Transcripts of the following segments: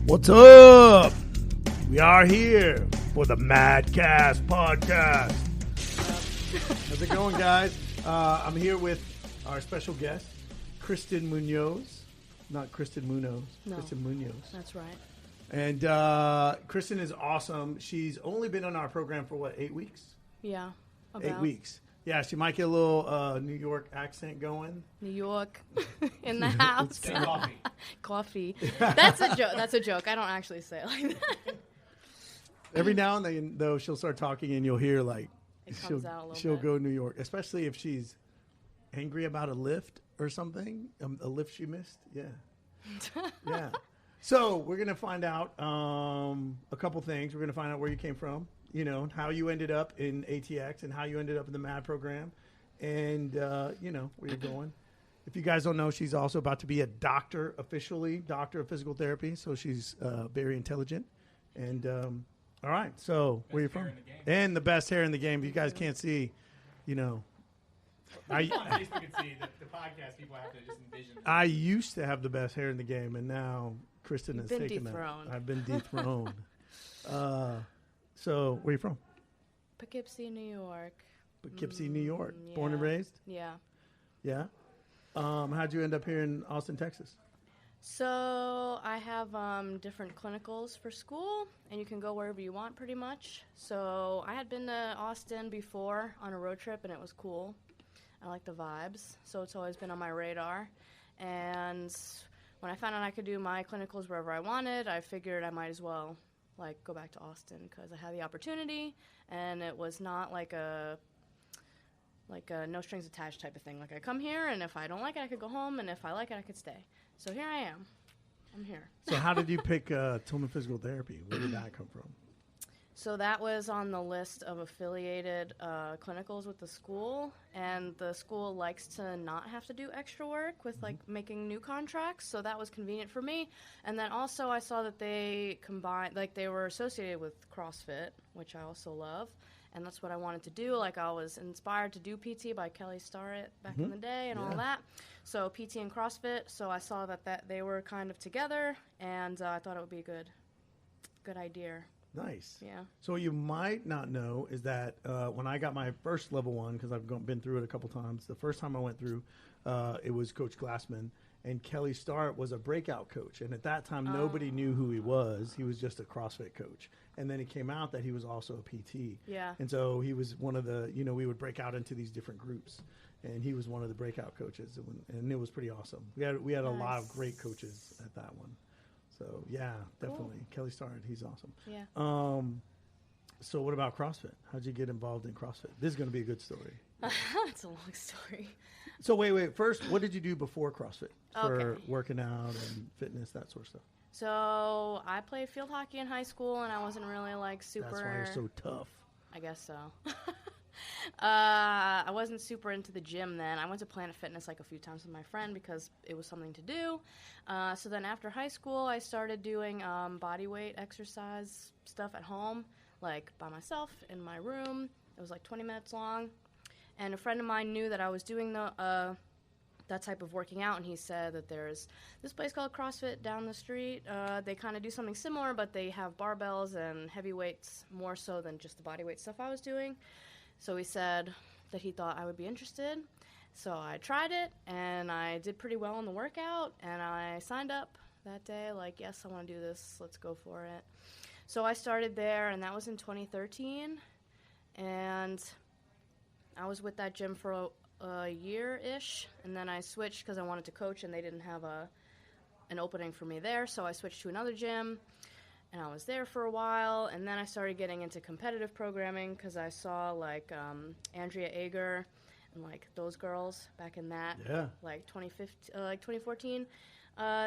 What's up? We are here for the MadCast Podcast. How's it going, guys? I'm here with our special guest, Kristen Muñoz. Not Kristen Muñoz. No, Kristen Muñoz. That's right. And Kristen is awesome. She's only been on our program for, 8 weeks? Yeah. About. 8 weeks. Yeah, she might get a little New York accent going. New York in the house. Coffee. Coffee. That's a joke. That's a joke. I don't actually say it like that. Every now and then, though, she'll start talking and you'll hear, like, she'll go New York, especially if she's angry about a lift or something, a lift she missed. Yeah. Yeah. So we're going to find out a couple things. We're going to find out where you came from, you know, how you ended up in ATX and how you ended up in the MAD program and, you know, where you're going. If you guys don't know, she's also about to be a doctor, officially, doctor of physical therapy. So she's very intelligent. And, all right. So where are you from? And the best hair in the game. If you guys can't see, you know. On Facebook can see the podcast. People have to just envision. I used to have the best hair in the game, and now Kristen has taken that. I've been dethroned. So, where are you from? Poughkeepsie, New York. Poughkeepsie, New York. Yeah. Born and raised? Yeah. Yeah? How'd you end up here in Austin, Texas? So I have different clinicals for school, and you can go wherever you want pretty much. So I had been to Austin before on a road trip, and it was cool. I like the vibes, so it's always been on my radar. And when I found out I could do my clinicals wherever I wanted, I figured I might as well go back to Austin because I had the opportunity, and it was not like a no strings attached type of thing. Like I come here, and if I don't like it, I could go home, and if I like it, I could stay. So here I am. I'm here. So how did you pick Tillman Physical Therapy? Where did that come from? So that was on the list of affiliated clinicals with the school, and the school likes to not have to do extra work with making new contracts, so that was convenient for me. And then also I saw that they combined, they were associated with CrossFit, which I also love, and that's what I wanted to do. I was inspired to do PT by Kelly Starrett back in the day and all that. So PT and CrossFit, so I saw that they were kind of together, and I thought it would be a good idea. Nice. Yeah. So what you might not know is that when I got my first level one, because I've been through it a couple times, the first time I went through, it was Coach Glassman, and Kelly Starrett was a breakout coach. And at that time, nobody knew who he was. He was just a CrossFit coach. And then it came out that he was also a PT. Yeah. And so he was one of the, we would break out into these different groups. And he was one of the breakout coaches. And it was pretty awesome. We had a lot of great coaches at that one. So, yeah, definitely. Cool. Kelly Starrett, he's awesome. Yeah. So what about CrossFit? How'd you get involved in CrossFit? This is going to be a good story. It's a long story. So wait. First, what did you do before CrossFit for working out and fitness, that sort of stuff? So I played field hockey in high school, and I wasn't really super... That's why you're so tough. I guess so. I wasn't super into the gym then. I went to Planet Fitness a few times with my friend because it was something to do. So then after high school, I started doing body weight exercise stuff at home, by myself in my room. It was 20 minutes long. And a friend of mine knew that I was doing that type of working out, and he said that there's this place called CrossFit down the street. They kind of do something similar, but they have barbells and heavy weights more so than just the body weight stuff I was doing. So he said that he thought I would be interested. So I tried it, and I did pretty well in the workout, and I signed up that day, yes, I want to do this. Let's go for it. So I started there, and that was in 2013, and I was with that gym for a year-ish, and then I switched because I wanted to coach, and they didn't have an opening for me there, so I switched to another gym. And I was there for a while, and then I started getting into competitive programming because I saw Andrea Ager and those girls back in that 2014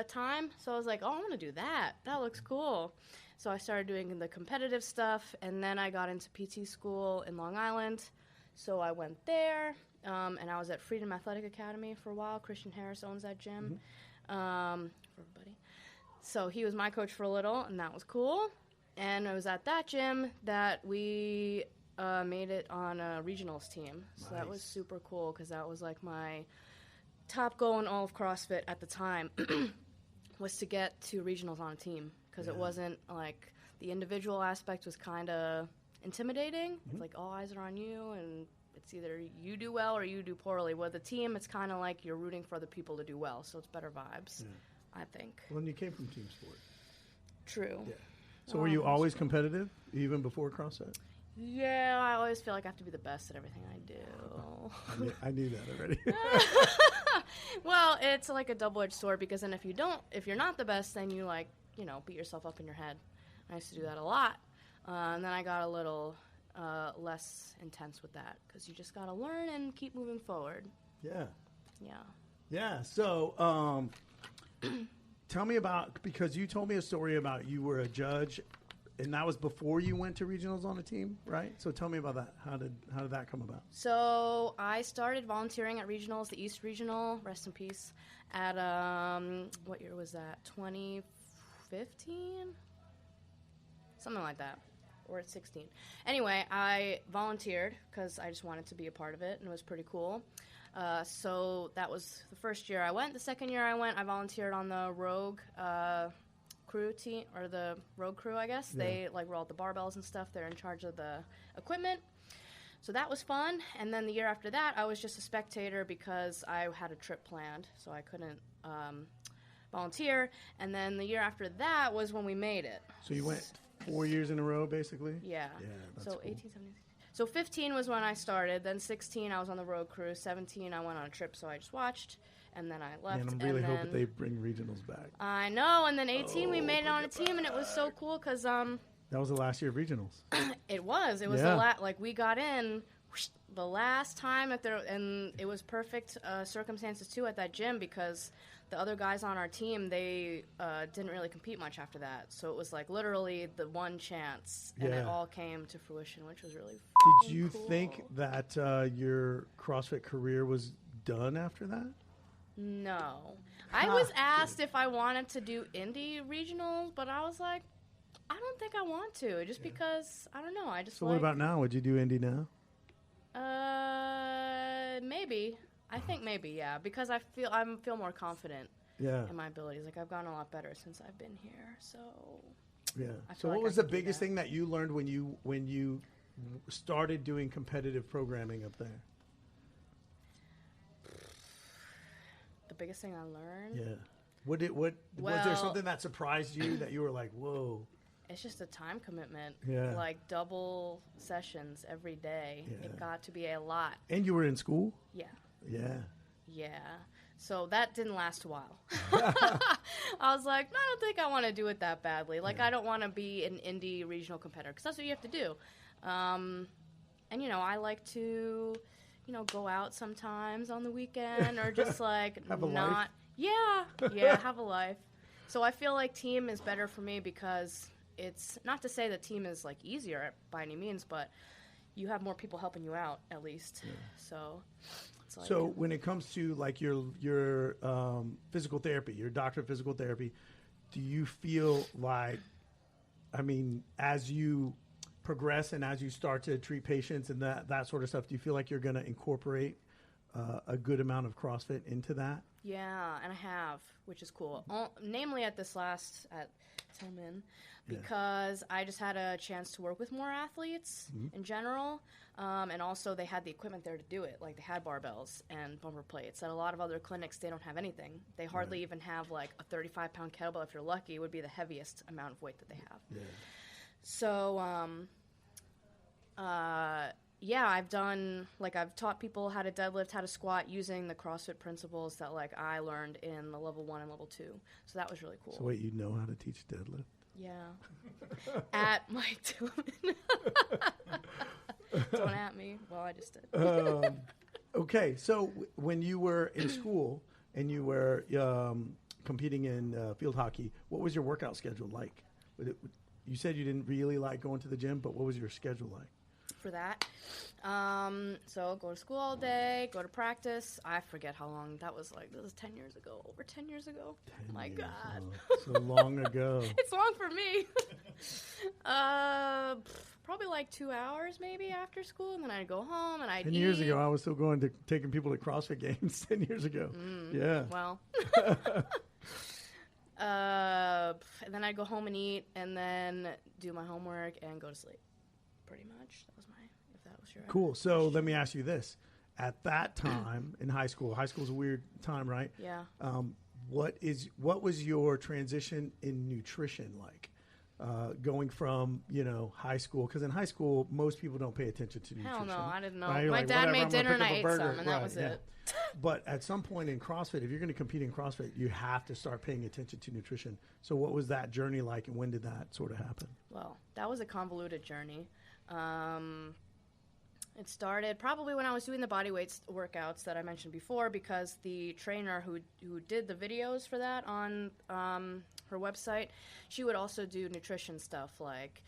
time. So I was like, oh, I want to do that. That looks cool. So I started doing the competitive stuff, and then I got into PT school in Long Island. So I went there, and I was at Freedom Athletic Academy for a while. Christian Harris owns that gym for everybody. So he was my coach for a little, and that was cool. And it was at that gym that we made it on a regionals team. So that was super cool because that was my top goal in all of CrossFit at the time was to get to regionals on a team because it wasn't like the individual aspect was kind of intimidating. It's like all eyes are on you, and it's either you do well or you do poorly. With a team, it's kind of like you're rooting for other people to do well, so it's better vibes, I think. Well, and you came from team sport. True. Yeah. So were you always competitive, even before CrossFit? Yeah, I always feel like I have to be the best at everything I do. I knew that already. Well, it's like a double-edged sword, because then if you're not the best, then you beat yourself up in your head. I used to do that a lot, and then I got a little less intense with that, because you just got to learn and keep moving forward. Yeah. Yeah. Yeah. So, tell me about, because you told me a story about you were a judge, and that was before you went to regionals on a team, right? So tell me about that. How did that come about? So I started volunteering at regionals, the East Regional, rest in peace, at what year was that? 2015, something like that, or at 16. Anyway, I volunteered because I just wanted to be a part of it, and it was pretty cool. So that was the first year I went. The second year I went, I volunteered on the Rogue crew team, or the Rogue crew, I guess. Yeah. They roll out the barbells and stuff. They're in charge of the equipment. So that was fun. And then the year after that, I was just a spectator because I had a trip planned, so I couldn't volunteer. And then the year after that was when we made it. So you went 4 years in a row, basically? Yeah. Yeah, that's so cool. 18, 17. So 15 was when I started. Then 16, I was on the road crew. 17, I went on a trip, so I just watched. And then I left. Man, I'm really hoping they bring regionals back. I know. And then 18, we made it on a team, and it was so cool because that was the last year of regionals. It was. It was we got in the last time and it was perfect circumstances too at that gym, because the other guys on our team, they didn't really compete much after that. So it was literally the one chance, and it all came to fruition, which was really Did you cool. think that your CrossFit career was done after that? No. I was asked if I wanted to do indie regionals, but I was like, I don't think I want to, just because, I don't know, I just So what about now? Would you do indie now? Maybe. I think maybe, yeah, because I feel more confident in my abilities. I've gotten a lot better since I've been here, so. Yeah. So what was the biggest thing that you learned when you started doing competitive programming up there? The biggest thing I learned? Yeah. Was there something that surprised you that you were like, whoa? It's just a time commitment. Yeah. Double sessions every day. Yeah. It got to be a lot. And you were in school? Yeah. Yeah. Yeah. So that didn't last a while. I was like, I don't think I want to do it that badly. I don't want to be an indie regional competitor, because that's what you have to do. And, I like to, go out sometimes on the weekend, or just have a not. Life. Yeah, have a life. So I feel like team is better for me, because it's not to say that team is easier by any means, but you have more people helping you out at least. Yeah. So when it comes to your physical therapy, your doctor of physical therapy, do you feel as you progress and as you start to treat patients and that sort of stuff, do you feel like you're going to incorporate a good amount of CrossFit into that? Yeah, and I have, which is cool. Namely at this last at Tillman, because I just had a chance to work with more athletes in general, and also they had the equipment there to do it. They had barbells and bumper plates. At a lot of other clinics, they don't have anything. They hardly even have a 35-pound kettlebell. If you're lucky, it would be the heaviest amount of weight that they have. Yeah. So, I've done, I've taught people how to deadlift, how to squat using the CrossFit principles that, I learned in the level 1 and level 2. So that was really cool. So wait, you know how to teach deadlift? Yeah. At Mike Tillman. Don't at me. Well, I just did. Okay, so when you were in school and you were competing in field hockey, what was your workout schedule like? You said you didn't really like going to the gym, but what was your schedule like? For that. So go to school all day, go to practice. I forget how long that was. This was 10 years ago, over 10 years ago. My God. So long ago. It's long for me. Probably 2 hours maybe after school, and then I'd go home and I'd 10 years ago, I was still taking people to CrossFit games 10 years ago. Yeah. Well. And then I'd go home and eat, and then do my homework and go to sleep. Pretty much. That was if that was your Cool. So let me ask you this. At that time in high school's a weird time, right? Yeah. What was your transition in nutrition like? Going from, high school, because in high school, most people don't pay attention to nutrition. Hell no, I didn't know. Right? My dad made dinner and I ate some, and that was it. But at some point in CrossFit, if you're going to compete in CrossFit, you have to start paying attention to nutrition. So what was that journey like, and when did that sort of happen? Well, that was a convoluted journey. It started probably when I was doing the body weight workouts that I mentioned before, because the trainer who did the videos for that on her website, she would also do nutrition stuff like,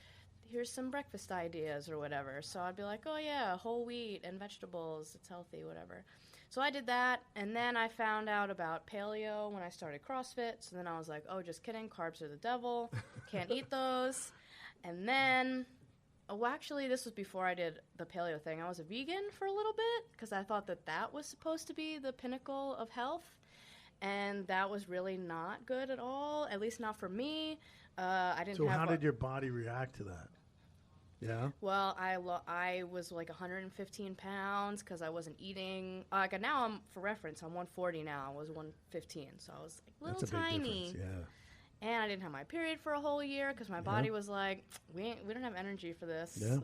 here's some breakfast ideas or whatever. So I'd be like, oh yeah, whole wheat and vegetables, it's healthy, whatever. So I did that, and then I found out about paleo when I started CrossFit. So then I was like, oh, just kidding, carbs are the devil, can't eat those. And then, actually, this was before I did the paleo thing. I was a vegan for a little bit because I thought that was supposed to be the pinnacle of health, and that was really not good at all, at least not for me. I didn't. So how did your body react to that? Yeah. Well, I was like 115 pounds because I wasn't eating. Now for reference, I'm 140 now. I was 115, so I was like little tiny. Yeah. And I didn't have my period for a whole year because my body was like, we don't have energy for this. Yeah.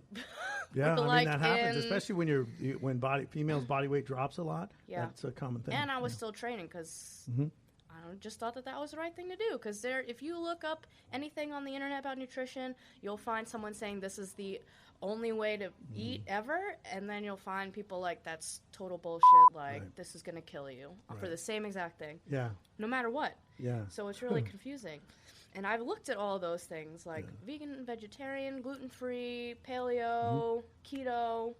Yeah, that happens, especially when females' body weight drops a lot. Yeah. That's a common thing. And I was still training because I just thought that was the right thing to do. Because if you look up anything on the internet about nutrition, you'll find someone saying this is the only way to eat ever, and then you'll find people like, that's total bullshit, like this is going to kill you for the same exact thing. Yeah. No matter what. Yeah. So it's really confusing. And I've looked at all those things, like vegan and vegetarian, gluten-free, paleo, keto.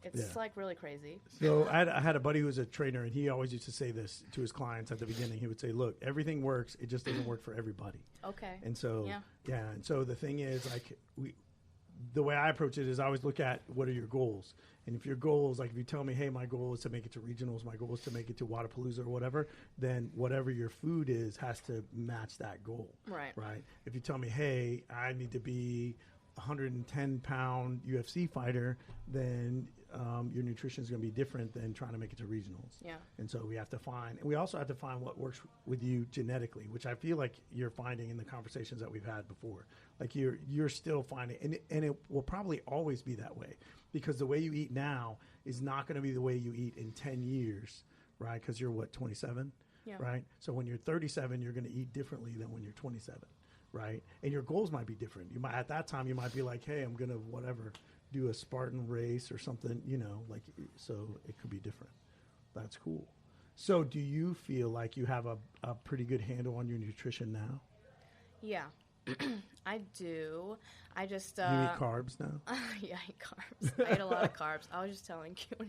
It's like really crazy. So I had a buddy who was a trainer, and he always used to say this to his clients at the beginning. He would say, look, everything works. It just doesn't work for everybody. Okay. And so, and so the thing is, like, the way I approach it is I always look at what are your goals. And if your goals, like if you tell me, hey, my goal is to make it to regionals, my goal is to make it to Wadapalooza or whatever, then whatever your food is has to match that goal. Right. Right. If you tell me, hey, I need to be 110-pound UFC fighter, then your nutrition is going to be different than trying to make it to regionals. Yeah. And so we also have to find what works with you genetically, which I feel like you're finding in the conversations that we've had before. Like you're still finding, and it will probably always be that way, because the way you eat now is not going to be the way you eat in 10 years, right? Because you're 27, right? So when you're 37, you're going to eat differently than when you're 27, right? And your goals might be different. At that time, you might be like, hey, I'm going to do a Spartan race or something, so it could be different. That's cool. So do you feel like you have a pretty good handle on your nutrition now? Yeah. I do. I just... you eat carbs now? Yeah, I eat carbs. I ate a lot of carbs. I was just telling you.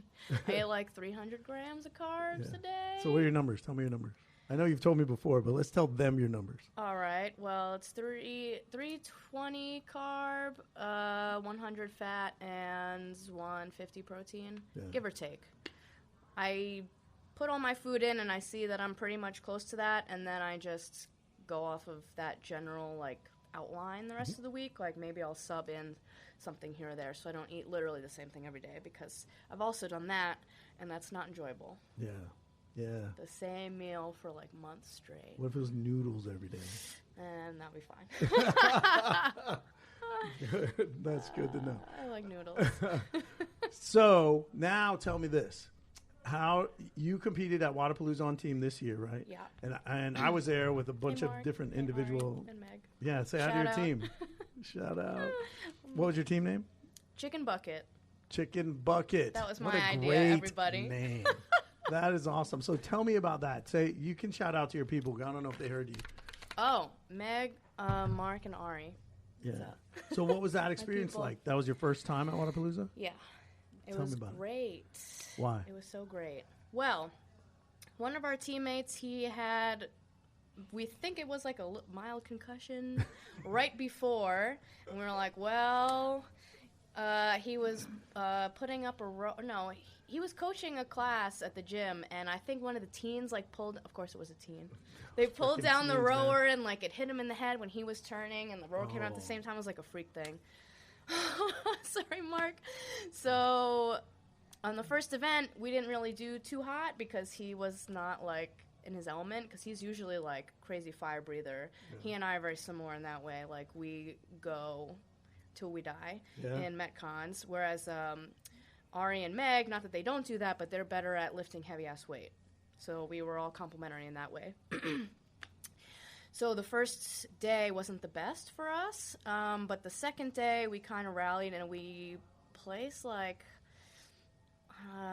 I ate like 300 grams of carbs a day. So what are your numbers? Tell me your numbers. I know you've told me before, but let's tell them your numbers. All right. Well, it's 320 carb, 100 fat, and 150 protein, give or take. I put all my food in, and I see that I'm pretty much close to that, and then I just go off of that general outline the rest of the week. Like maybe I'll sub in something here or there, so I don't eat literally the same thing every day, because I've also done that, and that's not enjoyable. Yeah. Yeah. The same meal for months straight. What if it was noodles every day? And that'd be fine. Good. That's good to know. I like noodles. So now tell me this. How you competed at Wadapalooza on team this year, right? Yeah. And I was there with a bunch of different individual. And Meg. Yeah, say hi to your team. Shout out. What was your team name? Chicken Bucket. Chicken Bucket. That was my idea, everybody. Name. That is awesome. So tell me about that. Say, you can shout out to your people. I don't know if they heard you. Oh, Meg, Mark, and Ari. Yeah. So what was that experience like? That was your first time at Wadapalooza? Yeah. It was great. Why? It was so great. Well, one of our teammates, we think it was like a mild concussion right before. And we were like, well, he was putting up he was coaching a class at the gym, and I think one of the teens, like, pulled... Of course it was a teen. They pulled down the rower, and, like, it hit him in the head when he was turning, and the rower came out at the same time. It was like a freak thing. Sorry, Mark. So, on the first event, we didn't really do too hot because he was not, like, in his element, because he's usually, like, crazy fire breather. Yeah. He and I are very similar in that way. Like, we go till we die in Metcons, whereas Ari and Meg, not that they don't do that, but they're better at lifting heavy-ass weight. So we were all complementary in that way. So the first day wasn't the best for us, but the second day we kind of rallied, and we placed, like,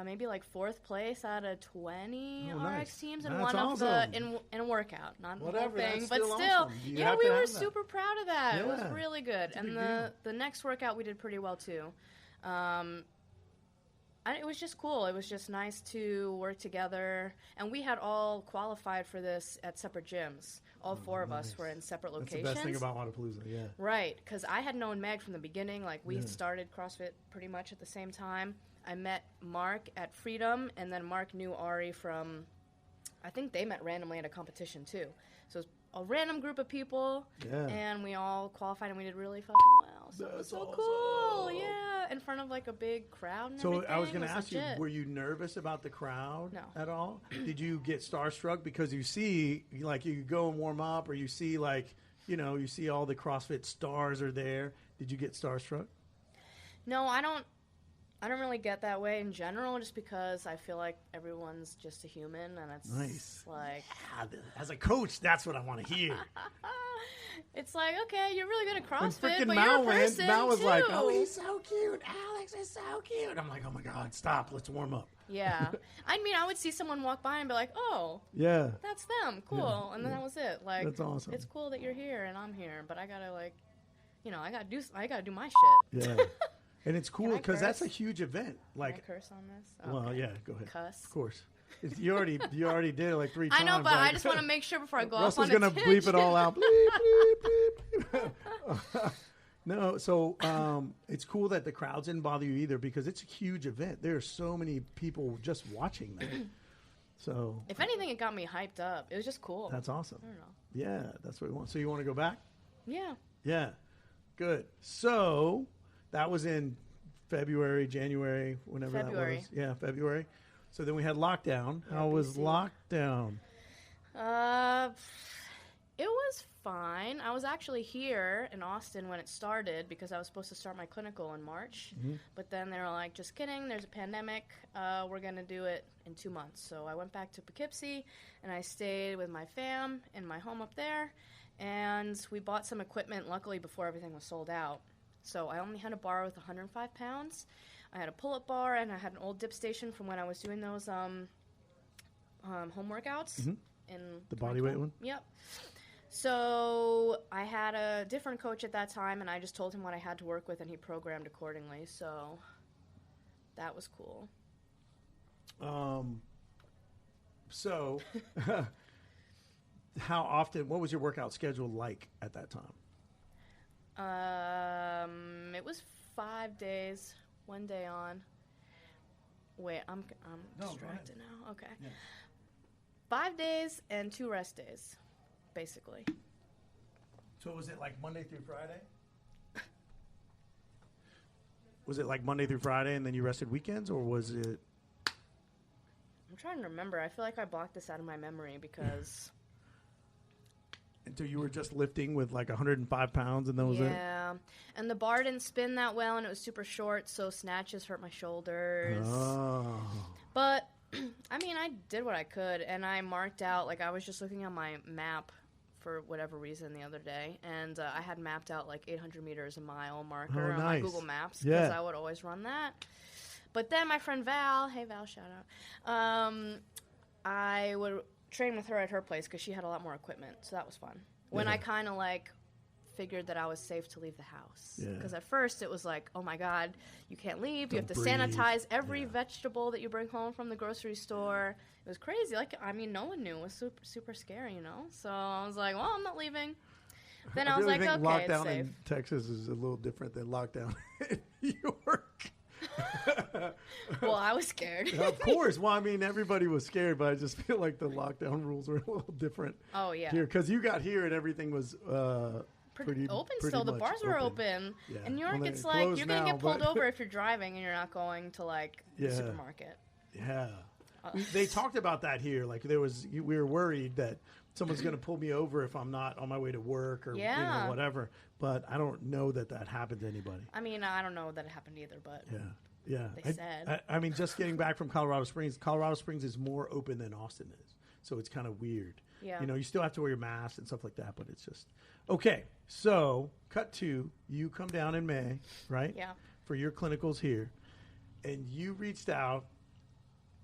maybe like 4th place out of 20 RX teams, and one of the in a workout, not the whole thing, but still, awesome. Yeah, we were super proud of that. It was really good, and the next workout we did pretty well too. It was just cool. It was just nice to work together, and we had all qualified for this at separate gyms. All 4 of us were in separate locations. That's the best thing about Wodapalooza, yeah. Right, because I had known Meg from the beginning. Like, we started CrossFit pretty much at the same time. I met Mark at Freedom, and then Mark knew Ari from, I think they met randomly at a competition, too. So it was a random group of people, and we all qualified, and we did really fucking well. So it was so awesome. Cool, yeah, in front of, like, a big crowd and everything. So I was going to ask you, were you nervous about the crowd at all? Did you get starstruck? Because you see, like, you go and warm up, or you see, like, you know, you see all the CrossFit stars are there. Did you get starstruck? No, I don't really get that way in general, just because I feel like everyone's just a human, and it's like... Yeah, as a coach, that's what I want to hear. It's like, okay, you're really good at CrossFit, but you're a person, Mal was too. like, oh, he's so cute. Alex is so cute. I'm like, oh, my God, stop. Let's warm up. Yeah. I mean, I would see someone walk by and be like, oh, that's them. Cool. And then that was it. Like, that's awesome. It's cool that you're here and I'm here, but I got to, like, you know, I got to do my shit. Yeah. And it's cool because that's a huge event. Like, can I curse on this? Well, yeah, go ahead. Cuss? Of course. You already did it like 3 times. I know, but like, I just want to make sure before I go Russell's off on a Russell's going to bleep it all out. Bleep, bleep, bleep. No, so it's cool that the crowds didn't bother you either, because it's a huge event. There are so many people just watching that. So, if anything, it got me hyped up. It was just cool. That's awesome. I don't know. Yeah, that's what we want. So you want to go back? Yeah. Yeah. Good. So that was in February, January, whenever that was. Yeah, February. So then we had lockdown. How was lockdown? It was fine. I was actually here in Austin when it started, because I was supposed to start my clinical in March. Mm-hmm. But then they were like, just kidding, there's a pandemic. We're going to do it in 2 months. So I went back to Poughkeepsie, and I stayed with my fam in my home up there. And we bought some equipment, luckily, before everything was sold out. So I only had a bar with 105 pounds. I had a pull-up bar, and I had an old dip station from when I was doing those home workouts. Mm-hmm. In the bodyweight one? Yep. So I had a different coach at that time, and I just told him what I had to work with, and he programmed accordingly. So that was cool. So how often, what was your workout schedule like at that time? It was 5 days, 1 day on. Wait, I'm distracted now. Okay. Yeah. 5 days and 2 rest days, basically. So was it like Monday through Friday? Was it like Monday through Friday and then you rested weekends, or was it? I'm trying to remember. I feel like I blocked this out of my memory because... And so you were just lifting with like 105 pounds, and that was it? Yeah. And the bar didn't spin that well, and it was super short, so snatches hurt my shoulders. Oh. But, I mean, I did what I could, and I marked out, like, I was just looking on my map for whatever reason the other day, and I had mapped out, like, 800 meters a mile marker on my Google Maps, because I would always run that. But then my friend Val, hey Val, shout out, I would train with her at her place because she had a lot more equipment, so that was fun. When I kind of, like, figured that I was safe to leave the house. Because at first it was like, oh my God, you can't leave. You have to sanitize every vegetable that you bring home from the grocery store. It was crazy. Like, I mean, no one knew. It was super, super scary, you know? So I was like, well, I'm not leaving. Then I was like, okay, lockdown it's safe. In Texas is a little different than lockdown in New York. Well, I was scared. Of course. Well, I mean, everybody was scared, but I just feel like the lockdown rules were a little different. Oh, yeah. Here, because you got here and everything was pretty open still. The bars were open. Yeah. In New York, Well, it's like you're going to get pulled but... over if you're driving and you're not going to, like, the supermarket. Yeah. They talked about that here. Like, we were worried that someone's going to pull me over if I'm not on my way to work or whatever. But I don't know that happened to anybody. I mean, I don't know that it happened either, but they said. I mean, just getting back from Colorado Springs is more open than Austin is. So it's kind of weird. Yeah. You still have to wear your mask and stuff like that, but it's just okay. So cut to you come down in May, right? Yeah. For your clinicals here, and you reached out,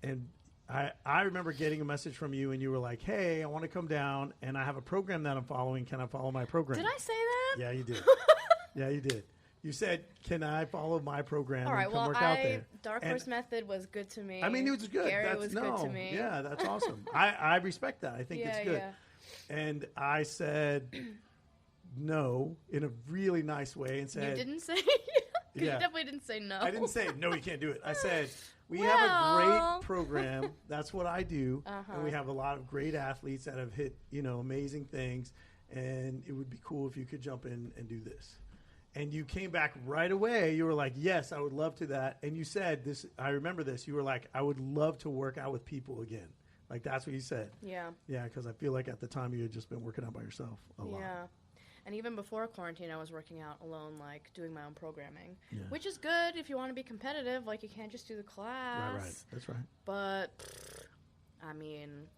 and I remember getting a message from you, and you were like, "Hey, I want to come down, and I have a program that I'm following. Can I follow my program?" Did I say that? Yeah, you did. Yeah, you did. You said, "Can I follow my program All right, and come work out there?" Dark Horse Method was good to me. I mean, it was good. Gary was good to me. Yeah, that's awesome. I respect that. I think it's good. Yeah. And I said no in a really nice way and said... You didn't say... You definitely didn't say no. I didn't say, no, you can't do it. I said, we have a great program. That's what I do. And we have a lot of great athletes that have hit, amazing things. And it would be cool if you could jump in and do this. And you came back right away. You were like, yes, I would love to that. And you said this, I remember this. You were like, I would love to work out with people again. Like, that's what you said. Yeah. Yeah, because I feel like at the time you had just been working out by yourself a lot. Yeah. And even before quarantine, I was working out alone, like doing my own programming, which is good if you want to be competitive. Like, you can't just do the class. Right. That's right. But, I mean...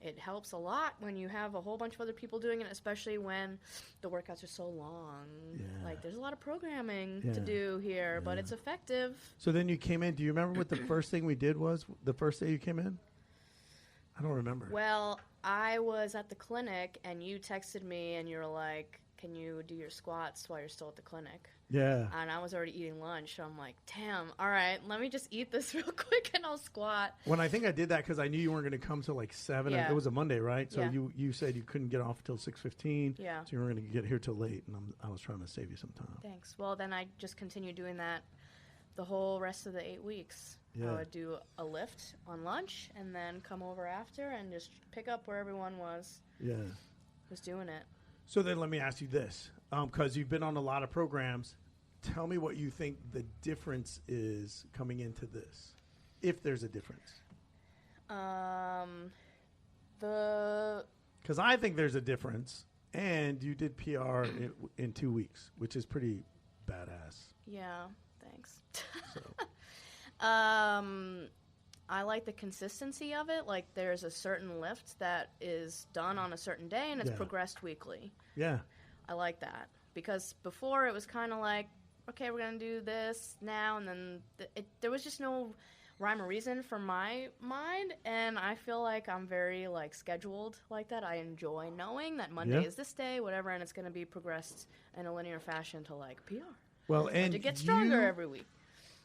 It helps a lot when you have a whole bunch of other people doing it, especially when the workouts are so long. Yeah. Like, there's a lot of programming to do here, but it's effective. So then you came in. Do you remember what the first thing we did was the first day you came in? I don't remember. Well, I was at the clinic, and you texted me, and you were like, can you do your squats while you're still at the clinic? Yeah. And I was already eating lunch, so I'm like, damn, all right, let me just eat this real quick, and I'll squat. When I think I did that because I knew you weren't going to come till like 7. Yeah. It was a Monday, right? So Yeah. you said you couldn't get off until 6:15. Yeah. So you were going to get here till late, and I was trying to save you some time. Thanks. Well, then I just continued doing that the whole rest of the 8 weeks. Yeah. I would do a lift on lunch and then come over after and just pick up where everyone was doing it. So then let me ask you this, because you've been on a lot of programs. Tell me what you think the difference is coming into this, if there's a difference. Because I think there's a difference, and you did PR in 2 weeks, which is pretty badass. Yeah, thanks. So. I like the consistency of it. Like, there's a certain lift that is done on a certain day, and it's progressed weekly. Yeah. I like that. Because before, it was kind of like, okay, we're going to do this now, and then there was just no rhyme or reason for my mind, and I feel like I'm very, like, scheduled like that. I enjoy knowing that Monday is this day, whatever, and it's going to be progressed in a linear fashion to, like, PR. Well, and to get stronger every week.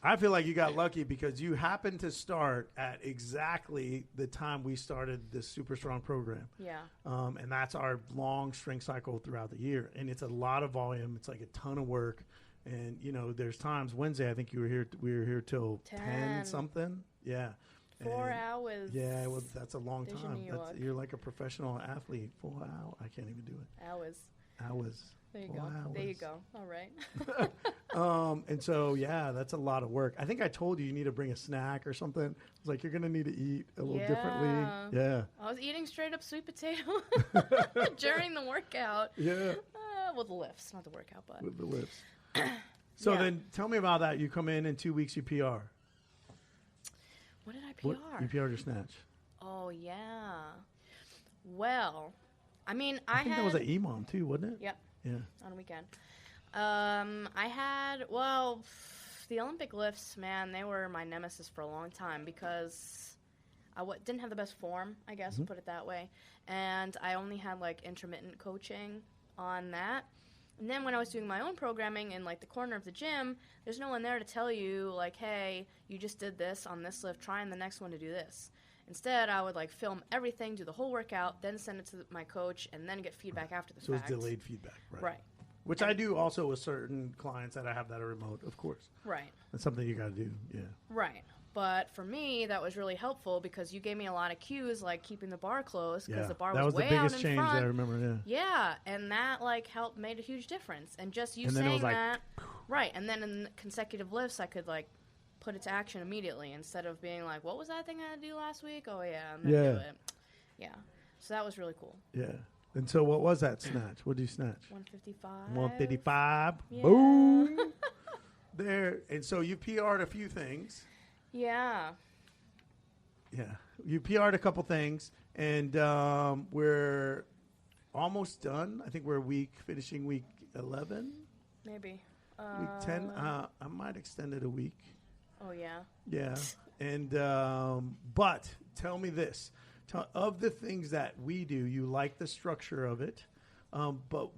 I feel like you got lucky because you happened to start at exactly the time we started this Super Strong program. Yeah. And that's our long strength cycle throughout the year. And it's a lot of volume. It's like a ton of work. And, there's times, Wednesday, I think we were here till 10 something. Yeah. 4 hours. Yeah, well, that's a long time. You're like a professional athlete. 4 hours. I can't even do it. Hours. There you go. Hours. There you go. All right. And so, that's a lot of work. I think I told you need to bring a snack or something. I was like, you're going to need to eat a little differently. Yeah. I was eating straight up sweet potato during the workout. Yeah. Well, the lifts, not the workout, but. With the lifts. So then tell me about that. You come in 2 weeks, you PR. What did I PR? You PR'd your snatch. Oh, yeah. Well, I mean, I think that was an EMOM too, wasn't it? Yep. Yeah. On a weekend. I had, the Olympic lifts, man, they were my nemesis for a long time because I didn't have the best form, I guess, put it that way. And I only had, like, intermittent coaching on that. And then when I was doing my own programming in, like, the corner of the gym, there's no one there to tell you, like, hey, you just did this on this lift, try in the next one to do this. Instead, I would, like, film everything, do the whole workout, then send it to my coach, and then get feedback after the fact. So it's delayed feedback, right? Which I do also with certain clients that I have that are remote, of course. Right. That's something you got to do, yeah. Right. But for me, that was really helpful because you gave me a lot of cues, like keeping the bar closed because the bar was way out in front. That was the biggest change that I remember, Yeah, and that, like, made a huge difference. And just you saying that, right, and then in consecutive lifts, I could, like, put it to action immediately instead of being like, what was that thing I had to do last week? Oh, yeah, I'm going to do it. Yeah, so that was really cool. Yeah. And so what was that snatch? What did you snatch? 155. 155. Yeah. Boom. There. And so you PR'd a few things. Yeah. Yeah. You PR'd a couple things, and we're almost done. I think we're finishing week 11. Maybe. Week 10. I might extend it a week. Oh, yeah? Yeah. And but tell me this. Of the things that we do, you like the structure of it, but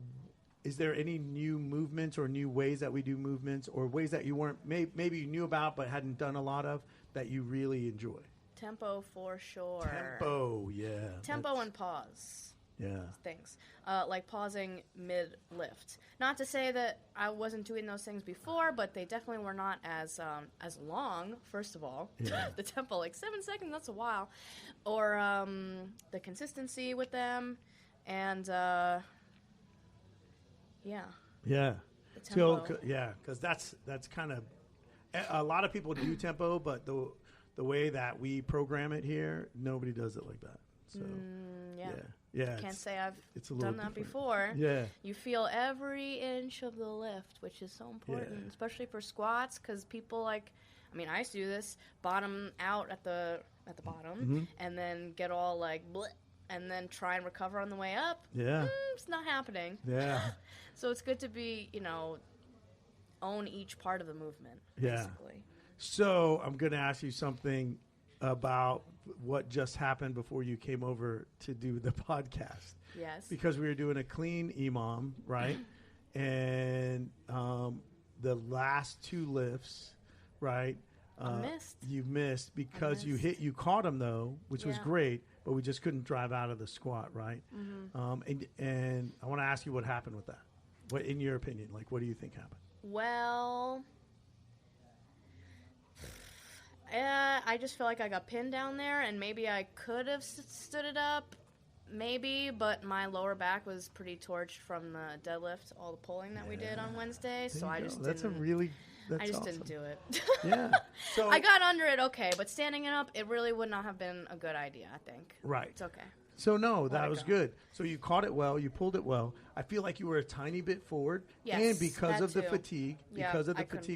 is there any new movements or new ways that we do movements or ways that you weren't maybe you knew about but hadn't done a lot of that you really enjoy? Tempo for sure. Tempo, yeah. Tempo and pause. Yeah. Things. Like pausing mid-lift. Not to say that I wasn't doing those things before, but they definitely were not as long, first of all. Yeah. The tempo, like 7 seconds, that's a while. Or the consistency with them. And, yeah. Yeah. The tempo. So, yeah, because that's kind of, a lot of people do tempo, but the way that we program it here, nobody does it like that. So, yeah. Can't say I've done that different. before. Yeah. You feel every inch of the lift, which is so important, especially for squats, because people I used to do this, bottom out at the bottom, and then get all like, bleh, and then try and recover on the way up. Yeah. It's not happening. Yeah. So it's good to be, own each part of the movement, Yeah. basically. So I'm going to ask you something about what just happened before you came over to do the podcast. Yes. Because we were doing a clean EMOM, right? And the last two lifts, right? Missed. You missed because you caught them though, which was great, but we just couldn't drive out of the squat, right? Mm-hmm. And I want to ask you what happened with that. What, in your opinion, what do you think happened? Well, I just feel like I got pinned down there, and maybe I could have stood it up, maybe, but my lower back was pretty torched from the deadlift, all the pulling that we did on Wednesday, so I just didn't. I just didn't do it. Yeah. So I got under it okay, but standing it up, it really would not have been a good idea, I think. Right. It's okay. So, no, that was good. So you caught it well. You pulled it well. I feel like you were a tiny bit forward. Yes, and because of the too. fatigue,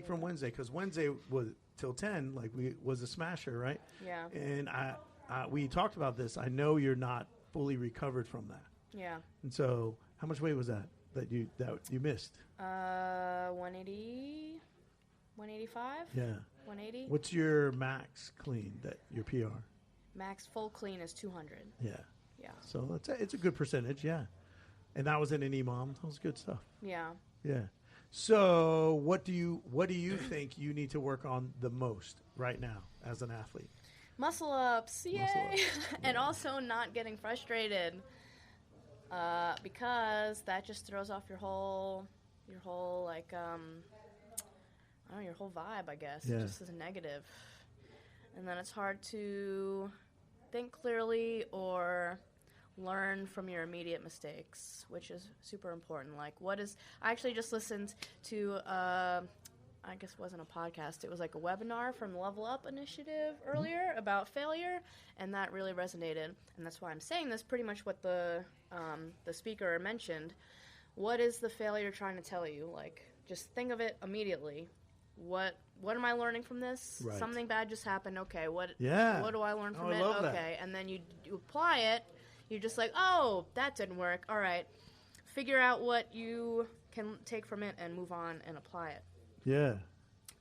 from it. Wednesday, because Wednesday was till 10, was a smasher, right? Yeah. And we talked about this. I know you're not fully recovered from that. Yeah. And so how much weight was that you missed? 180, 185? Yeah. 180? What's your max clean, your PR? Max full clean is 200. Yeah. Yeah. So it's a good percentage, yeah. And that was in an EMOM. That was good stuff. Yeah. Yeah. So what do you think you need to work on the most right now as an athlete? Muscle ups, yay! Muscle ups. And also not getting frustrated, because that just throws off your whole your whole vibe, I guess. Yeah. Just as a negative, and then it's hard to think clearly or learn from your immediate mistakes, which is super important. I actually just listened to, I guess it wasn't a podcast, it was a webinar from the Level Up Initiative earlier about failure, and that really resonated. And that's why I'm saying this, pretty much what the speaker mentioned. What is the failure trying to tell you? Just think of it immediately. What am I learning from this? Right. Something bad just happened. Okay, what do I learn from it? Love that. Okay, and then you apply it. You're just oh, that didn't work. All right, figure out what you can take from it and move on and apply it. Yeah.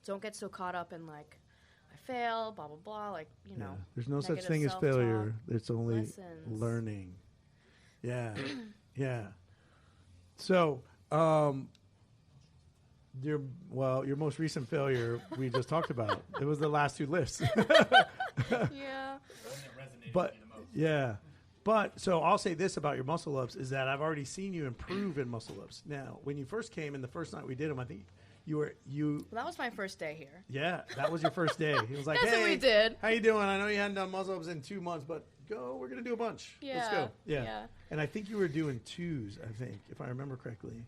Don't get so caught up in I fail, blah blah blah. There's no such thing as self-talk. failure. It's only Lessons. learning. Yeah. Yeah. So, your most recent failure we just talked about. It was the last two lifts. Yeah. But yeah, But so I'll say this about your muscle ups is that I've already seen you improve in muscle ups. Now, when you first came in the first night we did them, I think you. Well, that was my first day here. Yeah, that was your first day. He was like, That's what we did. How you doing? I know you hadn't done muscle ups in 2 months, but we're going to do a bunch. Yeah. Let's go. Yeah. And I think you were doing 2s, I think, if I remember correctly.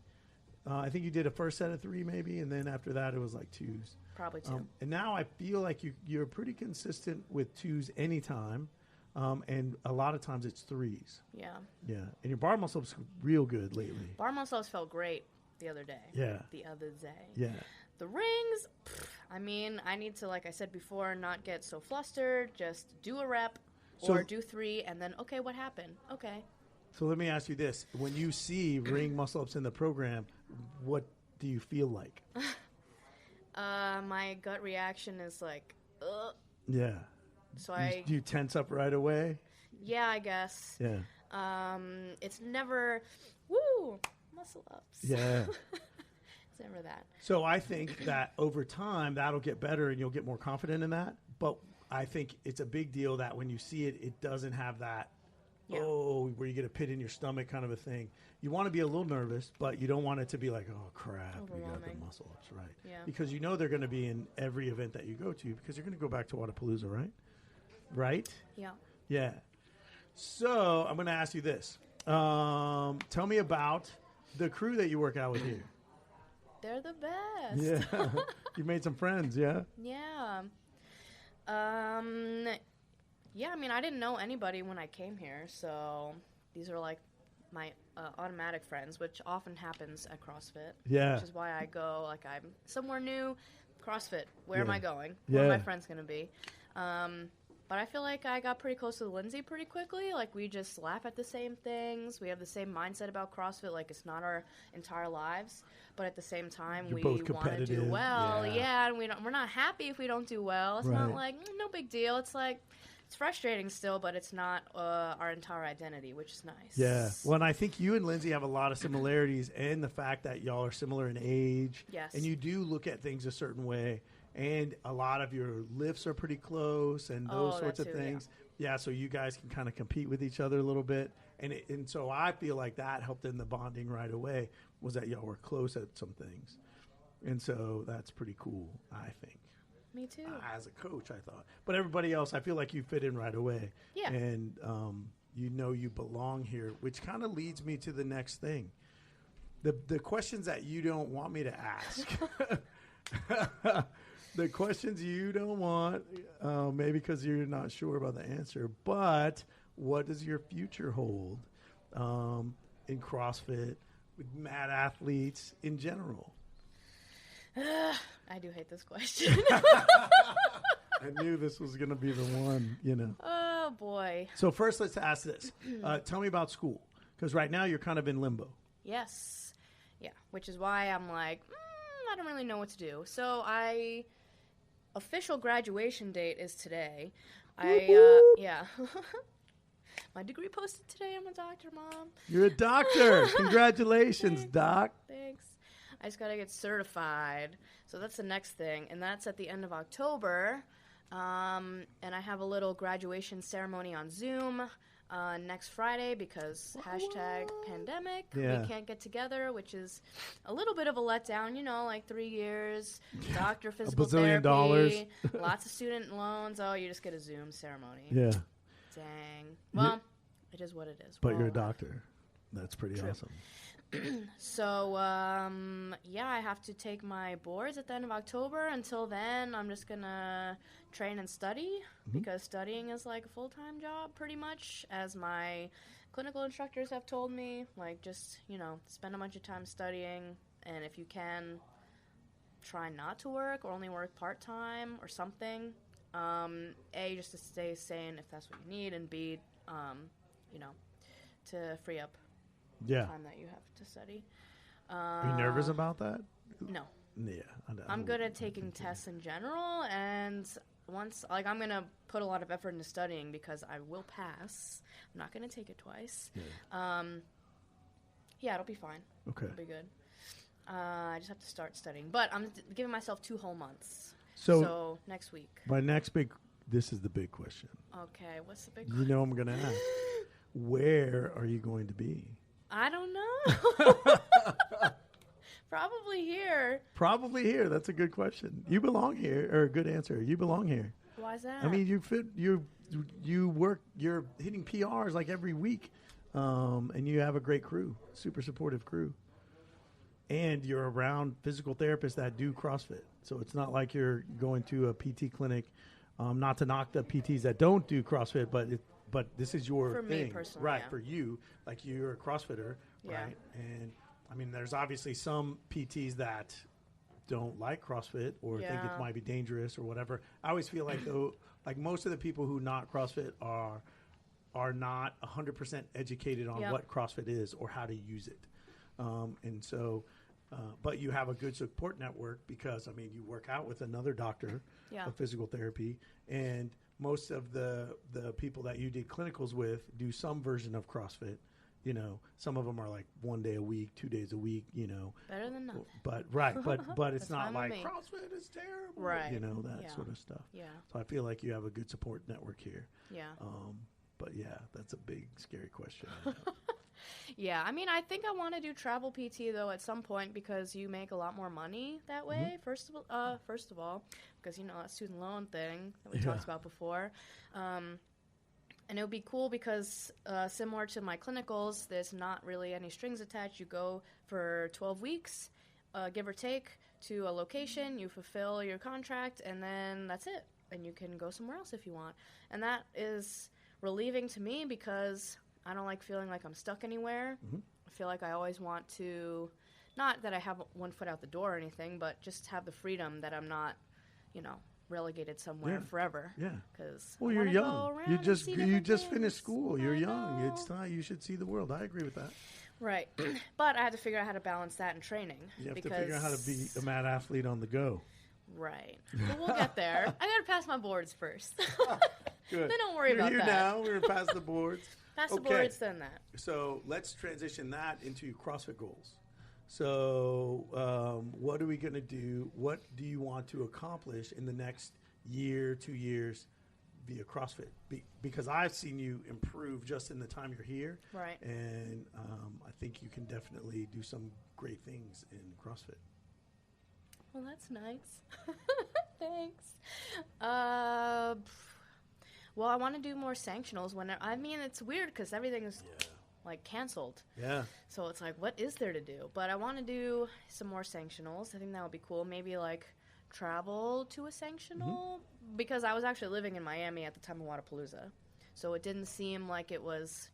I think you did a first set of 3 maybe, and then after that it was like 2s. Probably 2. And now I feel like you're pretty consistent with 2s anytime, and a lot of times it's 3s. Yeah. Yeah. And your bar muscle ups real good lately. Bar muscle ups felt great the other day. Yeah. The other day. Yeah. The rings, I mean, I need to, like I said before, not get so flustered. Just do a rep or do 3, and then, okay, what happened? Okay. So let me ask you this. When you see ring muscle-ups in the program, what do you feel like? My gut reaction is like, ugh. Yeah. So do you tense up right away? Yeah, I guess. Yeah. It's never, woo, muscle-ups. Yeah. It's never that. So I think that over time, that'll get better and you'll get more confident in that. But I think it's a big deal that when you see it, it doesn't have that, where you get a pit in your stomach kind of a thing. You want to be a little nervous, but you don't want it to be like, oh, crap, we got the muscle ups, right? Yeah. Because you know they're going to be in every event that you go to because you're going to go back to Wadapalooza, right? Right? Yeah. Yeah. So I'm going to ask you this. Tell me about the crew that you work out with here. They're the best. Yeah. You made some friends, yeah? Yeah. Yeah, I mean, I didn't know anybody when I came here, so these are like my automatic friends, which often happens at CrossFit. Yeah. Which is why I go, like, I'm somewhere new, CrossFit, where am I going? Yeah. Where are my friends going to be? But I feel like I got pretty close to Lindsay pretty quickly. Like, we just laugh at the same things. We have the same mindset about CrossFit. Like, it's not our entire lives. But at the same time, we want to do well. Yeah, and we're not happy if we don't do well. It's not like, no big deal. It's like, it's frustrating still, but it's not our entire identity, which is nice. Yeah. Well, and I think you and Lindsay have a lot of similarities in the fact that y'all are similar in age. Yes. And you do look at things a certain way. And a lot of your lifts are pretty close and those sorts of things. Yeah, so you guys can kind of compete with each other a little bit. And so I feel like that helped in the bonding right away, was that y'all were close at some things. And so that's pretty cool, I think. Me too. As a coach, I thought. But everybody else, I feel like you fit in right away. Yeah. And you know you belong here, which kind of leads me to the next thing. The questions that you don't want me to ask. The questions you don't want, maybe because you're not sure about the answer, but what does your future hold in CrossFit, with mad athletes in general? I do hate this question. I knew this was going to be the one, you know. Oh, boy. So first, let's ask this. Tell me about school, because right now you're kind of in limbo. Yes. Yeah, which is why I'm like, I don't really know what to do. So official graduation date is today. Yeah. My degree posted today. I'm a doctor, Mom. You're a doctor. Congratulations, Thanks. Doc. Thanks. I just got to get certified. So that's the next thing. And that's at the end of October. And I have a little graduation ceremony on Zoom next Friday because #pandemic. Yeah. We can't get together, which is a little bit of a letdown, like 3 years, doctor, physical $1 therapy, lots of student loans. Oh, you just get a Zoom ceremony. Yeah. Dang. Well, it is what it is. But you're a doctor. That's pretty awesome. So, I have to take my boards at the end of October. Until then, I'm just going to train and study because studying is like a full-time job pretty much, as my clinical instructors have told me. Like, just, spend a bunch of time studying, and if you can, try not to work or only work part-time or something. A, just to stay sane if that's what you need, and B, to free up time that you have to study. Are you nervous about that? No. Yeah. I'm good at taking tests in general, and once, I'm going to put a lot of effort into studying because I will pass. I'm not going to take it twice. Yeah. It'll be fine. Okay. It'll be good. I just have to start studying. But I'm giving myself 2 whole months. So next week. This is the big question. Okay, what's the big question? You know I'm going to ask. where are you going to be? I don't know. Probably here. Probably here. That's a good question. You belong here, or a good answer. You belong here. Why is that? I mean, you work. You're hitting PRs like every week, and you have a great crew, super supportive crew, and you're around physical therapists that do CrossFit. So it's not like you're going to a PT clinic. Not to knock the PTs that don't do CrossFit, but this is your for thing, me personally, right? Yeah. For you, like you're a CrossFitter, right? And I mean, there's obviously some PTs that don't like CrossFit or think it might be dangerous or whatever. I always feel like though, like most of the people who not CrossFit are not 100% educated on what CrossFit is or how to use it, and so. But you have a good support network because, I mean, you work out with another doctor of physical therapy, and most of the people that you did clinicals with do some version of CrossFit. You know, some of them are like 1 day a week, 2 days a week, you know. Better than nothing. But it's not like CrossFit is terrible. Right. You know, that sort of stuff. Yeah. So I feel like you have a good support network here. Yeah. But yeah, that's a big, scary question. Yeah, I mean, I think I want to do travel PT though at some point because you make a lot more money that way. First of all, because you know that student loan thing that we talked about before, and it would be cool because similar to my clinicals, there's not really any strings attached. You go for 12 weeks, give or take, to a location. You fulfill your contract, and then that's it. And you can go somewhere else if you want. And that is relieving to me because I don't like feeling like I'm stuck anywhere. I feel like I always want to, not that I have one foot out the door or anything, but just have the freedom that I'm not, you know, relegated somewhere forever. Yeah. Because you're young. You just finished school. You're young. It's time you should see the world. I agree with that. Right. But I had to figure out how to balance that in training. You have to figure out how to be a mad athlete on the go. Right. But we'll get there. I got to pass my boards first. Good. Then don't worry about that. You're here now. We're past the boards. Pass the boards, then that. So let's transition that into CrossFit goals. So what are we going to do? What do you want to accomplish in the next year, 2 years via CrossFit? Because I've seen you improve just in the time you're here. Right. And I think you can definitely do some great things in CrossFit. Well, that's nice. Thanks. Well, I want to do more sanctionals. I mean, it's weird because everything is like canceled. Yeah. So it's like, what is there to do? But I want to do some more sanctionals. I think that would be cool. Maybe like travel to a sanctional because I was actually living in Miami at the time of Wadapalooza. So it didn't seem like it was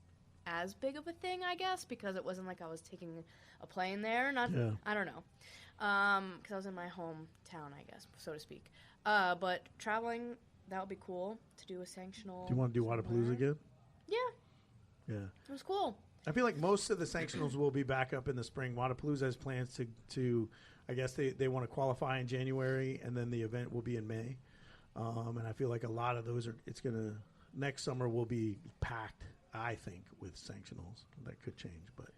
as big of a thing, I guess, because it wasn't like I was taking a plane there. I don't know. Because I was in my hometown, I guess, so to speak. But traveling, that would be cool to do a sanctional. Do you want to do Wadapalooza again? Yeah. Yeah. It was cool. I feel like most of the sanctionals will be back up in the spring. Wadapalooza has plans to I guess they want to qualify in January, and then the event will be in May. And I feel like a lot of those next summer will be packed, I think, with sanctionals. That could change, but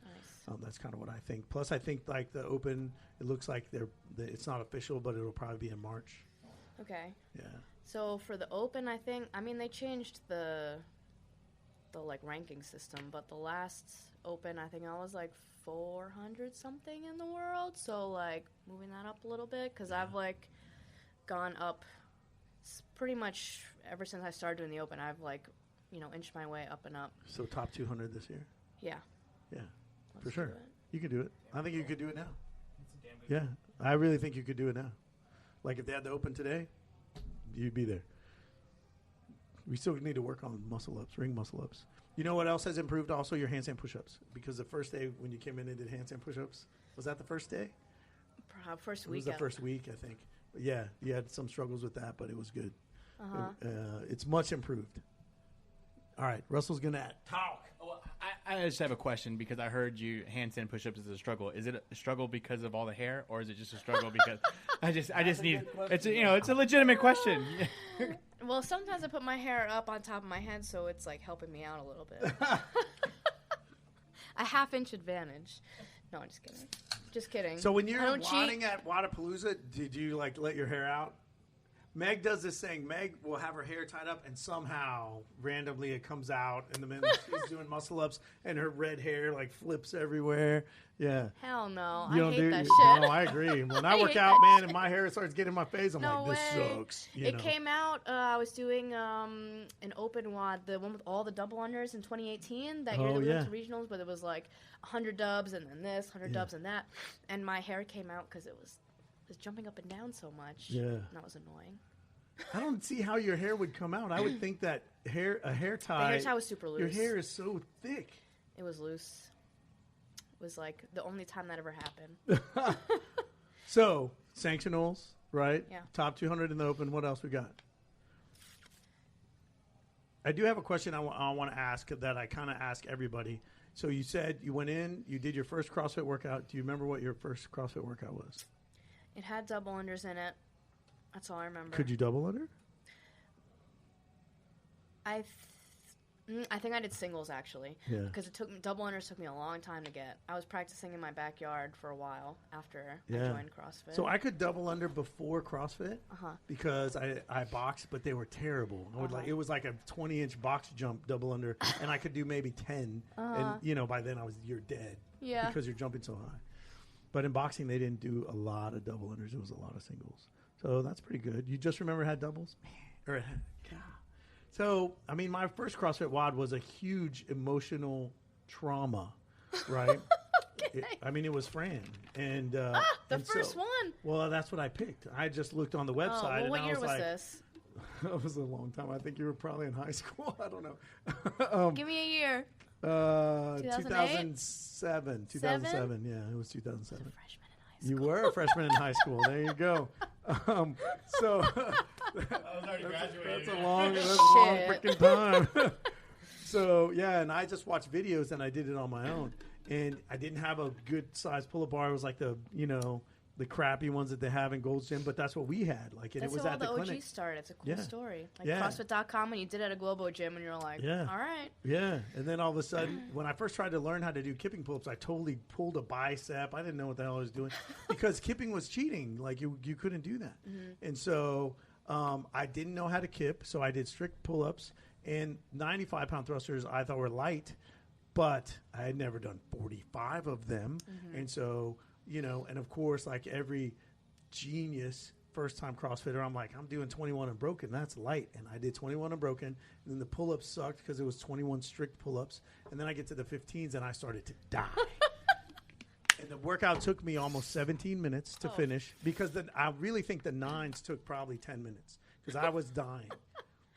that's kind of what I think. Plus, I think like the Open, it looks like it's not official, but it'll probably be in March. Okay. Yeah. So for the Open, they changed the like ranking system, but the last Open, I think I was like 400 something in the world. So like moving that up a little bit because I've like gone up pretty much ever since I started doing the Open. I've like, inched my way up and up. So top 200 this year? Yeah. Yeah, for sure. You can do it. I think you could do it now. Yeah, I really think you could do it now. Like if they had the Open today, you'd be there. We still need to work on muscle ups, ring muscle ups. You know what else has improved? Also, your handstand push-ups. Because the first day when you came in and did handstand push-ups, was that the first day? First week. It was the first week, I think. But yeah, you had some struggles with that, but it was good. It's much improved. All right, Russell's going to talk. Well, I just have a question because I heard you handstand push-ups is a struggle. Is it a struggle because of all the hair, or is it just a struggle because I just need it's a legitimate question. Well, sometimes I put my hair up on top of my head, so it's like helping me out a little bit. A half-inch advantage. No, I'm just kidding. Just kidding. So when you're wadding at Wadapalooza, did you like let your hair out? Meg does this thing. Meg will have her hair tied up, and somehow, randomly, it comes out in the middle. She's doing muscle-ups, and her red hair, like, flips everywhere. Yeah. Hell no. You I hate that shit. shit. No, I agree. When I work hate out, that man, shit. and my hair starts getting in my face, I'm No like, this way. sucks. It came out, I was doing an open WOD, the one with all the double unders in 2018. That year that we went to regionals, but it was like 100 dubs and then this, 100 dubs and that. And my hair came out because it was jumping up and down so much. Yeah. And that was annoying. I don't see how your hair would come out. I would think that a hair tie. The hair tie was super loose. Your hair is so thick. It was loose. It was like the only time that ever happened. So, sanctionals, right? Yeah. Top 200 in the open. What else we got? I do have a question I want to ask that I kind of ask everybody. So you said you went in, you did your first CrossFit workout. Do you remember what your first CrossFit workout was? It had double unders in it. That's all I remember. Could you double under? I think I did singles, actually. Yeah. Because double unders took me a long time to get. I was practicing in my backyard for a while after I joined CrossFit. So I could double under before CrossFit because I boxed, but they were terrible. I would it was like a 20-inch box jump double under, and I could do maybe 10. And, by then you're dead. Yeah. Because you're jumping so high. But in boxing, they didn't do a lot of double unders. It was a lot of singles. So that's pretty good. You just remember it had doubles? So, I mean, my first CrossFit WOD was a huge emotional trauma, right? Okay. It was Fran. And the first one. Well, that's what I picked. I just looked on the website. Well, what and year I was like, this? It was a long time. I think you were probably in high school. I don't know. Give me a year. 2007. 2007. Yeah, it was 2007. Freshman in high school. You were a freshman in high school. There you go. So that's a long freaking time. So yeah, and I just watched videos and I did it on my own. And I didn't have a good size pull-up bar. It was like the crappy ones that they have in Gold's Gym, but that's what we had. Like, and that's it was how at the all clinic. OG started. It's a cool story. Like Yeah. CrossFit.com, and you did it at a Globo Gym, and you're like, all right. Yeah, and then all of a sudden, when I first tried to learn how to do kipping pull-ups, I totally pulled a bicep. I didn't know what the hell I was doing because kipping was cheating. Like, you couldn't do that. Mm-hmm. And so I didn't know how to kip, so I did strict pull-ups. And 95-pound thrusters I thought were light, but I had never done 45 of them. Mm-hmm. And so, and of course, like every genius first-time CrossFitter, I'm like, I'm doing 21 unbroken. That's light. And I did 21 unbroken. And then the pull-ups sucked because it was 21 strict pull-ups. And then I get to the 15s, and I started to die. And the workout took me almost 17 minutes to finish because I really think the 9s took probably 10 minutes because I was dying.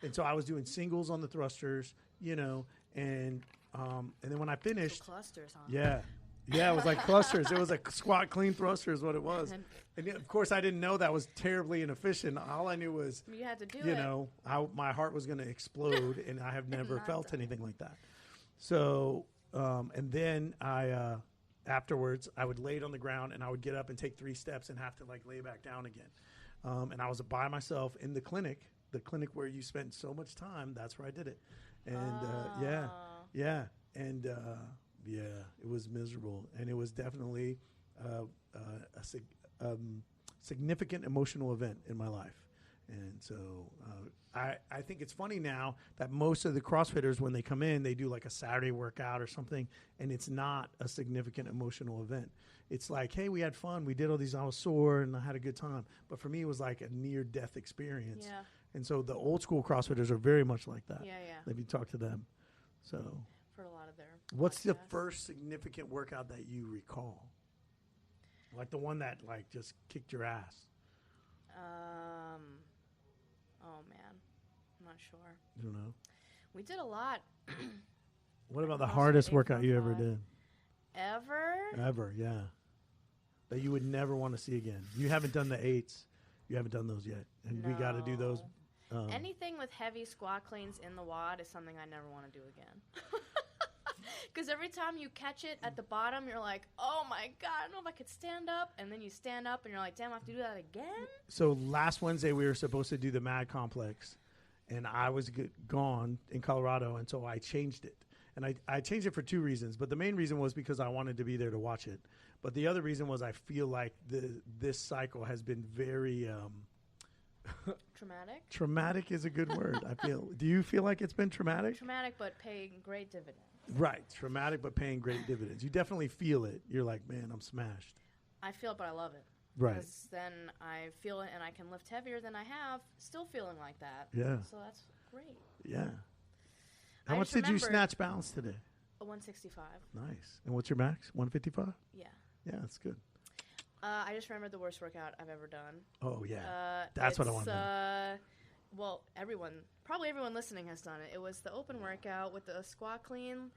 And so I was doing singles on the thrusters, and then when I finished. Clusters, huh? Yeah. Yeah, it was like clusters. It was a squat clean thruster is what it was. And of course, I didn't know that was terribly inefficient. All I knew was, you had to do it. My heart was going to explode, and I have never felt anything like that. So, and then afterwards, I would lay it on the ground, and I would get up and take 3 steps and have to lay back down again. And I was by myself in the clinic where you spent so much time. That's where I did it. And it was miserable, and it was definitely a significant emotional event in my life. And so I think it's funny now that most of the CrossFitters, when they come in, they do like a Saturday workout or something, and it's not a significant emotional event. It's like, hey, we had fun. We did all these. I was sore, and I had a good time. But for me, it was like a near-death experience. Yeah. And so the old-school CrossFitters are very much like that. Yeah. If you talk to them. So. For a lot of their What's podcasts. the first significant workout that you recall? Like the one that just kicked your ass? Oh man, I'm not sure. You don't know? We did a lot. What about the hardest workout you ever did? Ever, yeah. That you would never want to see again. You haven't done the 8s. You haven't done those yet. And we got to do those. Anything with heavy squat cleans in the WOD is something I never want to do again. Because every time you catch it at the bottom, you're like, oh my God, I don't know if I could stand up. And then you stand up and you're like, damn, I have to do that again? So last Wednesday, we were supposed to do the Mad Complex. And I was gone in Colorado, and so I changed it. And I changed it for 2 reasons. But the main reason was because I wanted to be there to watch it. But the other reason was I feel like this cycle has been very Traumatic. Traumatic is a good word. I feel. Do you feel like it's been traumatic? Traumatic, but paying great dividends. Right. Traumatic, but paying great dividends. You definitely feel it. You're like, man, I'm smashed. I feel it, but I love it. Right. Because then I feel it, and I can lift heavier than I have, still feeling like that. Yeah. So that's great. Yeah. How much did you snatch balance today? A 165. Nice. And what's your max? 155? Yeah. Yeah, that's good. I just remembered the worst workout I've ever done. Oh, yeah. That's what I want to know. Well, probably everyone listening has done it. It was the open workout with the squat clean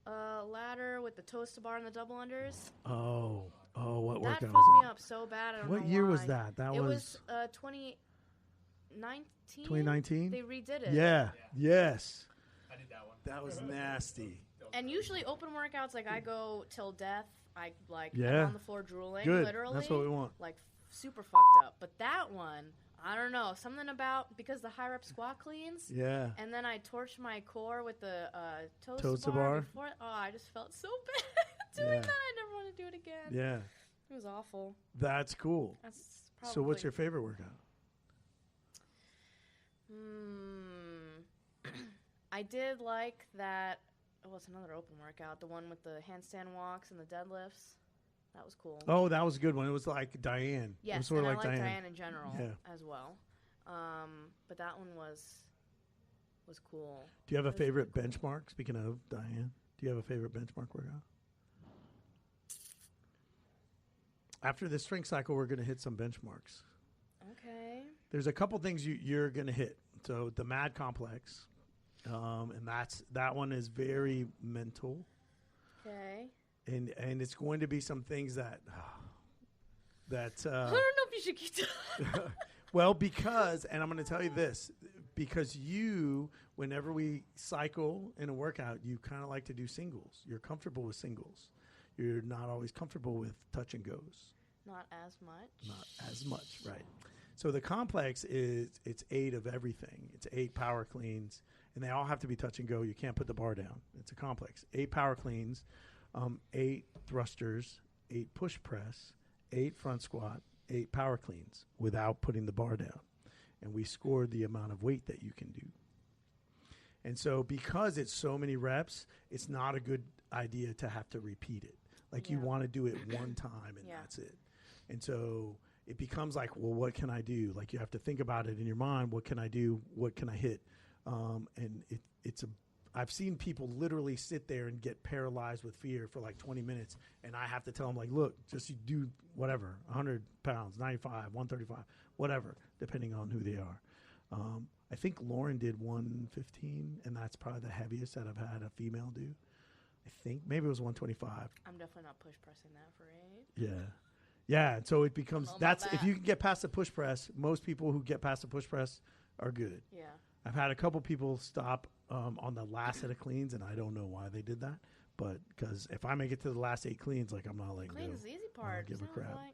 ladder with the toes to bar and the double unders. Oh, what workout was that? That fucked me up so bad. I don't know What year why. was that? It was 2019. 2019? They redid it. Yeah. Yes. I did that one. That was nasty. And usually open workouts, like I go till death. I I'm on the floor drooling, Good. literally. That's what we want. Like super fucked up. But that one, I don't know, something about because the high rep squat cleans. Yeah. And then I torched my core with the toes to bar. Before, I just felt so bad doing that. I never want to do it again. Yeah. It was awful. That's cool. That's probably. So what's your favorite workout? I did like that. Oh, it's another open workout. The one with the handstand walks and the deadlifts. That was cool. Oh, that was a good one. It was like Diane. Yes, it was sort and of like I like Diane in general as well. But that one was cool. Do you have a favorite benchmark? Speaking of Diane, do you have a favorite benchmark workout? After this strength cycle, we're going to hit some benchmarks. Okay. There's a couple things you're going to hit. So the MAD complex, and that one is very mental. Okay. And it's going to be some things that I don't know if you should keep talking. Well, because, and I'm going to tell you this, because you, whenever we cycle in a workout, you kind of like to do singles. You're comfortable with singles. You're not always comfortable with touch and goes. Not as much. Not as much, right. So the complex it's 8 of everything. It's 8 power cleans, and they all have to be touch and go. You can't put the bar down. It's a complex. 8 power cleans, 8 thrusters, 8 push press, 8 front squat, 8 power cleans without putting the bar down. And we scored the amount of weight that you can do. And so because it's so many reps, it's not a good idea to have to repeat it. Like you want to do it one time and that's it. And so it becomes like, well, what can I do? Like you have to think about it in your mind. What can I do? What can I hit? And I've seen people literally sit there and get paralyzed with fear for like 20 minutes. And I have to tell them like, look, just you do whatever, 100 pounds, 95, 135, whatever, depending on who they are. I think Lauren did 115, and that's probably the heaviest that I've had a female do. I think maybe it was 125. I'm definitely not push pressing that for 8. Yeah. Yeah. So it becomes, if you can get past the push press, most people who get past the push press are good. Yeah. I've had a couple people stop on the last set of cleans, and I don't know why they did that. But because if I make it to the last 8 cleans, like I'm not letting go. Clean is the easy part. Give a crap. Like,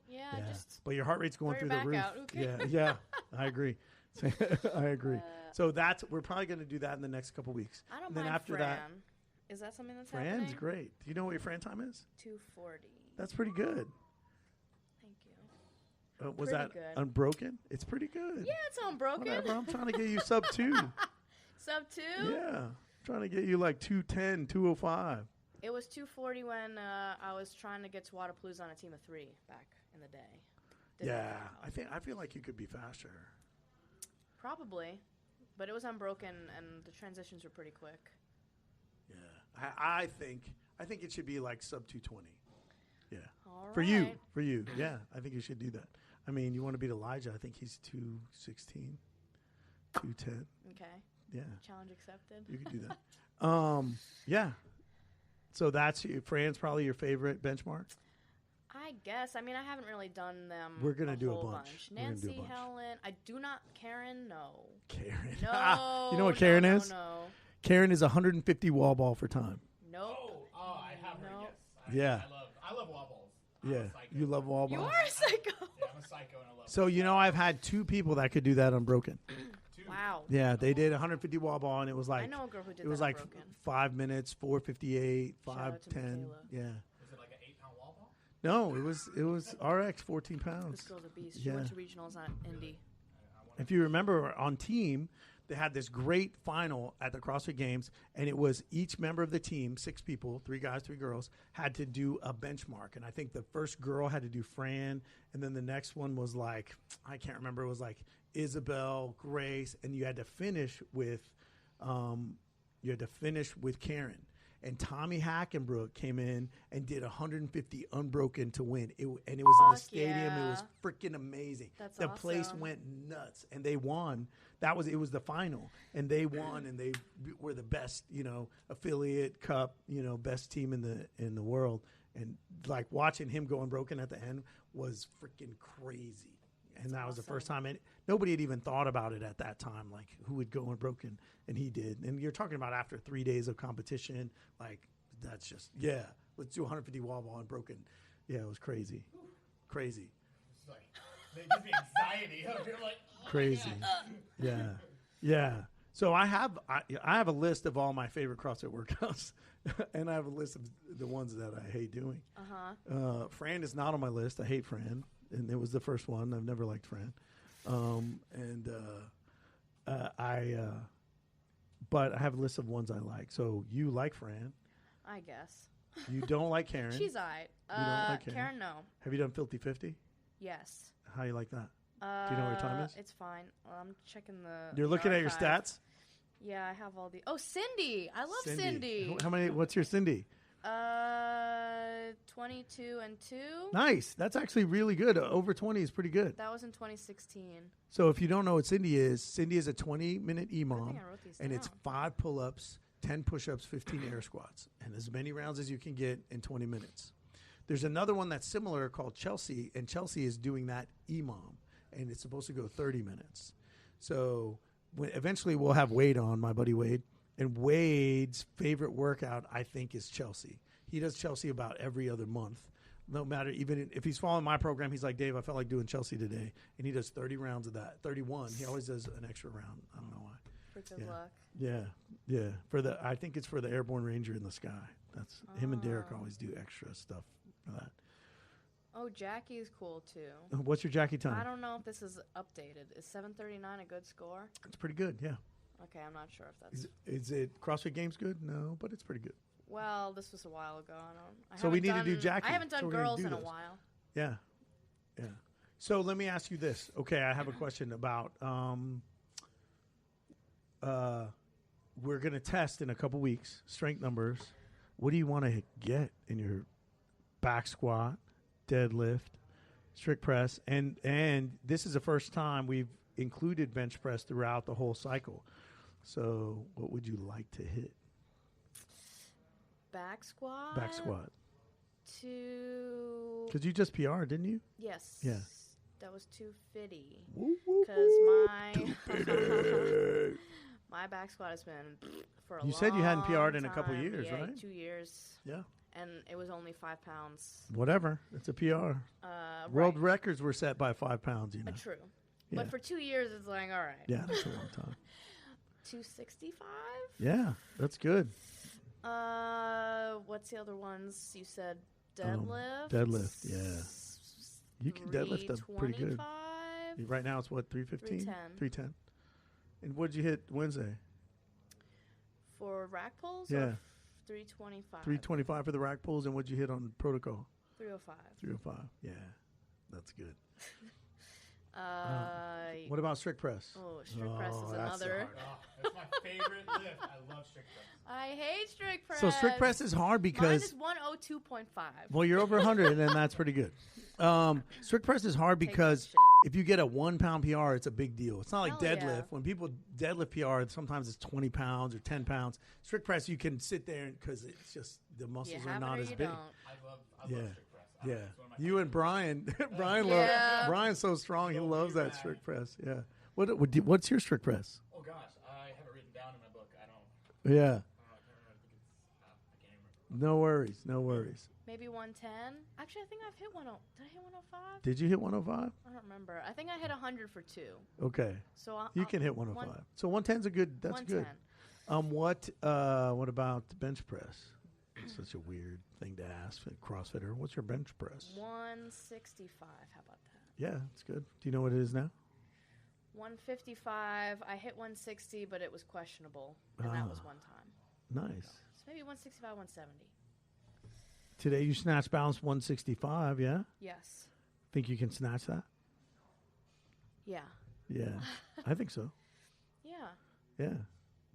But your heart rate's going through the roof. Out. Okay. Yeah. I agree. I agree. So we're probably going to do that in the next couple weeks. I don't and then mind after Fran. that, is that something that's Fran's happening? great. Do you know what your Fran time is? 240. That's pretty good. Thank you. Was pretty that good. unbroken? It's pretty good. Yeah, it's unbroken. Whatever. I'm trying to get you sub 2. Sub 2? Yeah. I'm trying to get you like 210, 205. It was 240 when I was trying to get to Waterpalooza on a team of 3 back in the day. I feel like you could be faster. Probably. But it was unbroken, and the transitions were pretty quick. Yeah. I think it should be like sub 220. Yeah. All right. For you. Yeah. I think you should do that. I mean, you want to beat Elijah. I think he's 216, 210. Okay. Yeah. Challenge accepted. You could do that. Yeah. So Fran's probably your favorite benchmark? I guess. I mean, I haven't really done them. We're going to do a whole bunch. Nancy, Helen. I do not. Karen, no. Karen. No. You know what Karen is? No. Karen is 150 wall ball for time. Nope. Oh, I have her, yes. Yeah. I love wall balls. Yeah. You love wall balls? You are a psycho. Yeah, I'm a psycho and I love So, I've had 2 people that could do that unbroken. Wow. Yeah, they did 150 wall ball, and it was like, I know a girl who did it was that like unbroken. 5 minutes, 458, Shout out to 510. Michaela. Yeah. Was it like an 8-pound wall ball? No, it was RX 14 This pounds. girl's a beast. She Yeah. went to regionals at Indy. If you remember on team, they had this great final at the CrossFit Games, and it was each member of the team, 6 people, 3 guys, 3 girls, had to do a benchmark. And I think the first girl had to do Fran, and then the next one was like, I can't remember, it was like Isabel, Grace, and you had to finish with Karen. And Tommy Hackenbrook came in and did 150 unbroken to win. And it was in the stadium. Yeah. It was freaking amazing. That's the awesome. place went nuts, and they won. It was the final, and they won, and they were the best, affiliate cup, best team in the world. And like watching him go unbroken at the end was freaking crazy. And that was the first time, and nobody had even thought about it at that time, like who would go unbroken, and he did. And you're talking about after 3 days of competition, like that's just let's do 150 wall ball unbroken. Yeah, it was crazy, crazy. It's like they give me anxiety. You're like crazy. Yeah. So I have a list of all my favorite CrossFit workouts, and I have a list of the ones that I hate doing. Fran is not on my list. I hate Fran. And it was the first one. I've never liked Fran. But I have a list of ones I like. So you like Fran. I guess. You don't like Karen. She's all right. You don't like Karen, no. Have you done Filthy 50? Yes. How you like that? Do you know what your time is? It's fine. I'm checking the You're looking at your stats? Yeah, I have all the... Oh, Cindy. I love Cindy. How many? What's your Cindy? 22 and 2. Nice. That's actually really good. Over 20 is pretty good. That was in 2016. So if you don't know what Cindy is a 20-minute EMOM, I think I wrote these and down. it's 5 pull-ups, 10 push-ups, 15 air squats, and as many rounds as you can get in 20 minutes. There's another one that's similar called Chelsea, and Chelsea is doing that EMOM, and it's supposed to go 30 minutes. So eventually we'll have Wade on, my buddy Wade, and Wade's favorite workout, I think, is Chelsea. He does Chelsea about every other month. No matter, even if he's following my program, he's like, Dave, I felt like doing Chelsea today. And he does 30 rounds of that, 31. He always does an extra round. I don't know why. For good luck. Yeah. I think it's for the Airborne Ranger in the Sky. That's him and Derek always do extra stuff for that. Oh, Jackie's cool, too. What's your Jackie time? I don't know if this is updated. Is 7:39 a good score? It's pretty good, yeah. Okay, I'm not sure if that's... Is it CrossFit Games good? No, but it's pretty good. Well, this was a while ago. So we need to do Jackie. I haven't done girls in a while. Yeah. So let me ask you this. Okay, I have a question about... we're going to test in a couple weeks, strength numbers. What do you want to get in your back squat, deadlift, strict press? And this is the first time we've included bench press throughout the whole cycle. So what would you like to hit? Back squat. Because you just PR, didn't you? Yes. Yeah. That was 250. Because my back squat has been for a long time. You said you hadn't PR'd in a couple years, yeah, right? 2 years. Yeah. And it was only 5 pounds. Whatever. It's a PR. World records were set by 5 pounds, you know. True. Yeah. But for 2 years, it's like, all right. Yeah, that's a long time. 265? Yeah, that's good. What's the other ones? You said deadlift? Deadlift, yeah. You can deadlift up pretty good. Right now it's what, 315? 310. And what did you hit Wednesday? For rack pulls? Yeah. 325. 325 for the rack pulls, and what did you hit on protocol? 305. 305, yeah. That's good. What about strict press? Oh, strict press is another. That's my favorite lift. I love strict press. I hate strict press. So strict press is hard because... Mine is 102.5. Well, you're over 100, and that's pretty good. Strict press is hard because if you get a 1 pound PR, it's a big deal. It's not like deadlift. Yeah. When people deadlift PR, sometimes it's 20 pounds or 10 pounds. Strict press, you can sit there because it's just the muscles are not as big. I love strict press. Yeah, you and Brian, Brian's so strong. He loves that strict press. Yeah. What's your strict press? Oh gosh, I have it written down in my book. I don't. Yeah. I can't remember. No worries. Maybe 110. Actually, I think I've hit 10. Did I hit 105? Did you hit 105? I don't remember. I think I hit 100 for 2. Okay. So you can hit 105. So 110's a good. That's 110. Good. What about the bench press? It's such a weird thing to ask for a CrossFitter. What's your bench press? 165. How about that? Yeah, it's good. Do you know what it is now? 155. I hit 160, but it was questionable, and that was one time. Nice. So maybe 165, 170. Today you snatch balance 165, yeah? Yes. Think you can snatch that? Yeah. Yeah, I think so. Yeah. Yeah,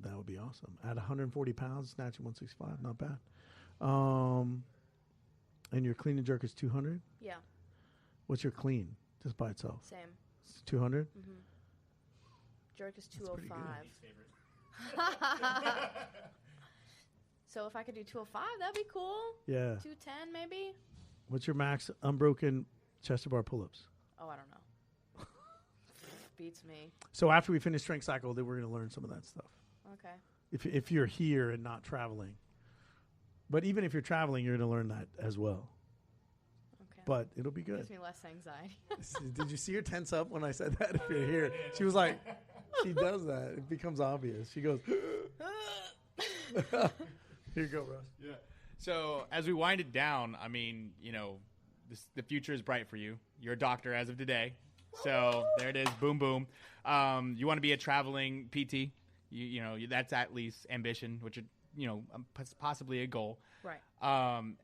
that would be awesome. At 140 pounds, snatching 165, not bad. And your clean and jerk is 200? Yeah. What's your clean, just by itself? Same. 200? Mm-hmm. Jerk is 205. So if I could do 205, that'd be cool. Yeah. 210 maybe. What's your max unbroken chest to bar pull-ups? Oh, I don't know. Beats me. So after we finish strength cycle, then we're going to learn some of that stuff. Okay. If you're here and not traveling. But even if you're traveling, you're going to learn that as well. Okay. But it'll be good. Gives me less anxiety. Did you see her tense up when I said that? If you're here, she was like, she does that. It becomes obvious. She goes, here you go, Russ. Yeah. So as we wind it down, I mean, you know, the future is bright for you. You're a doctor as of today. So there it is. Boom, boom. You want to be a traveling PT. You know, that's at least ambition, which, you know, possibly a goal. Right.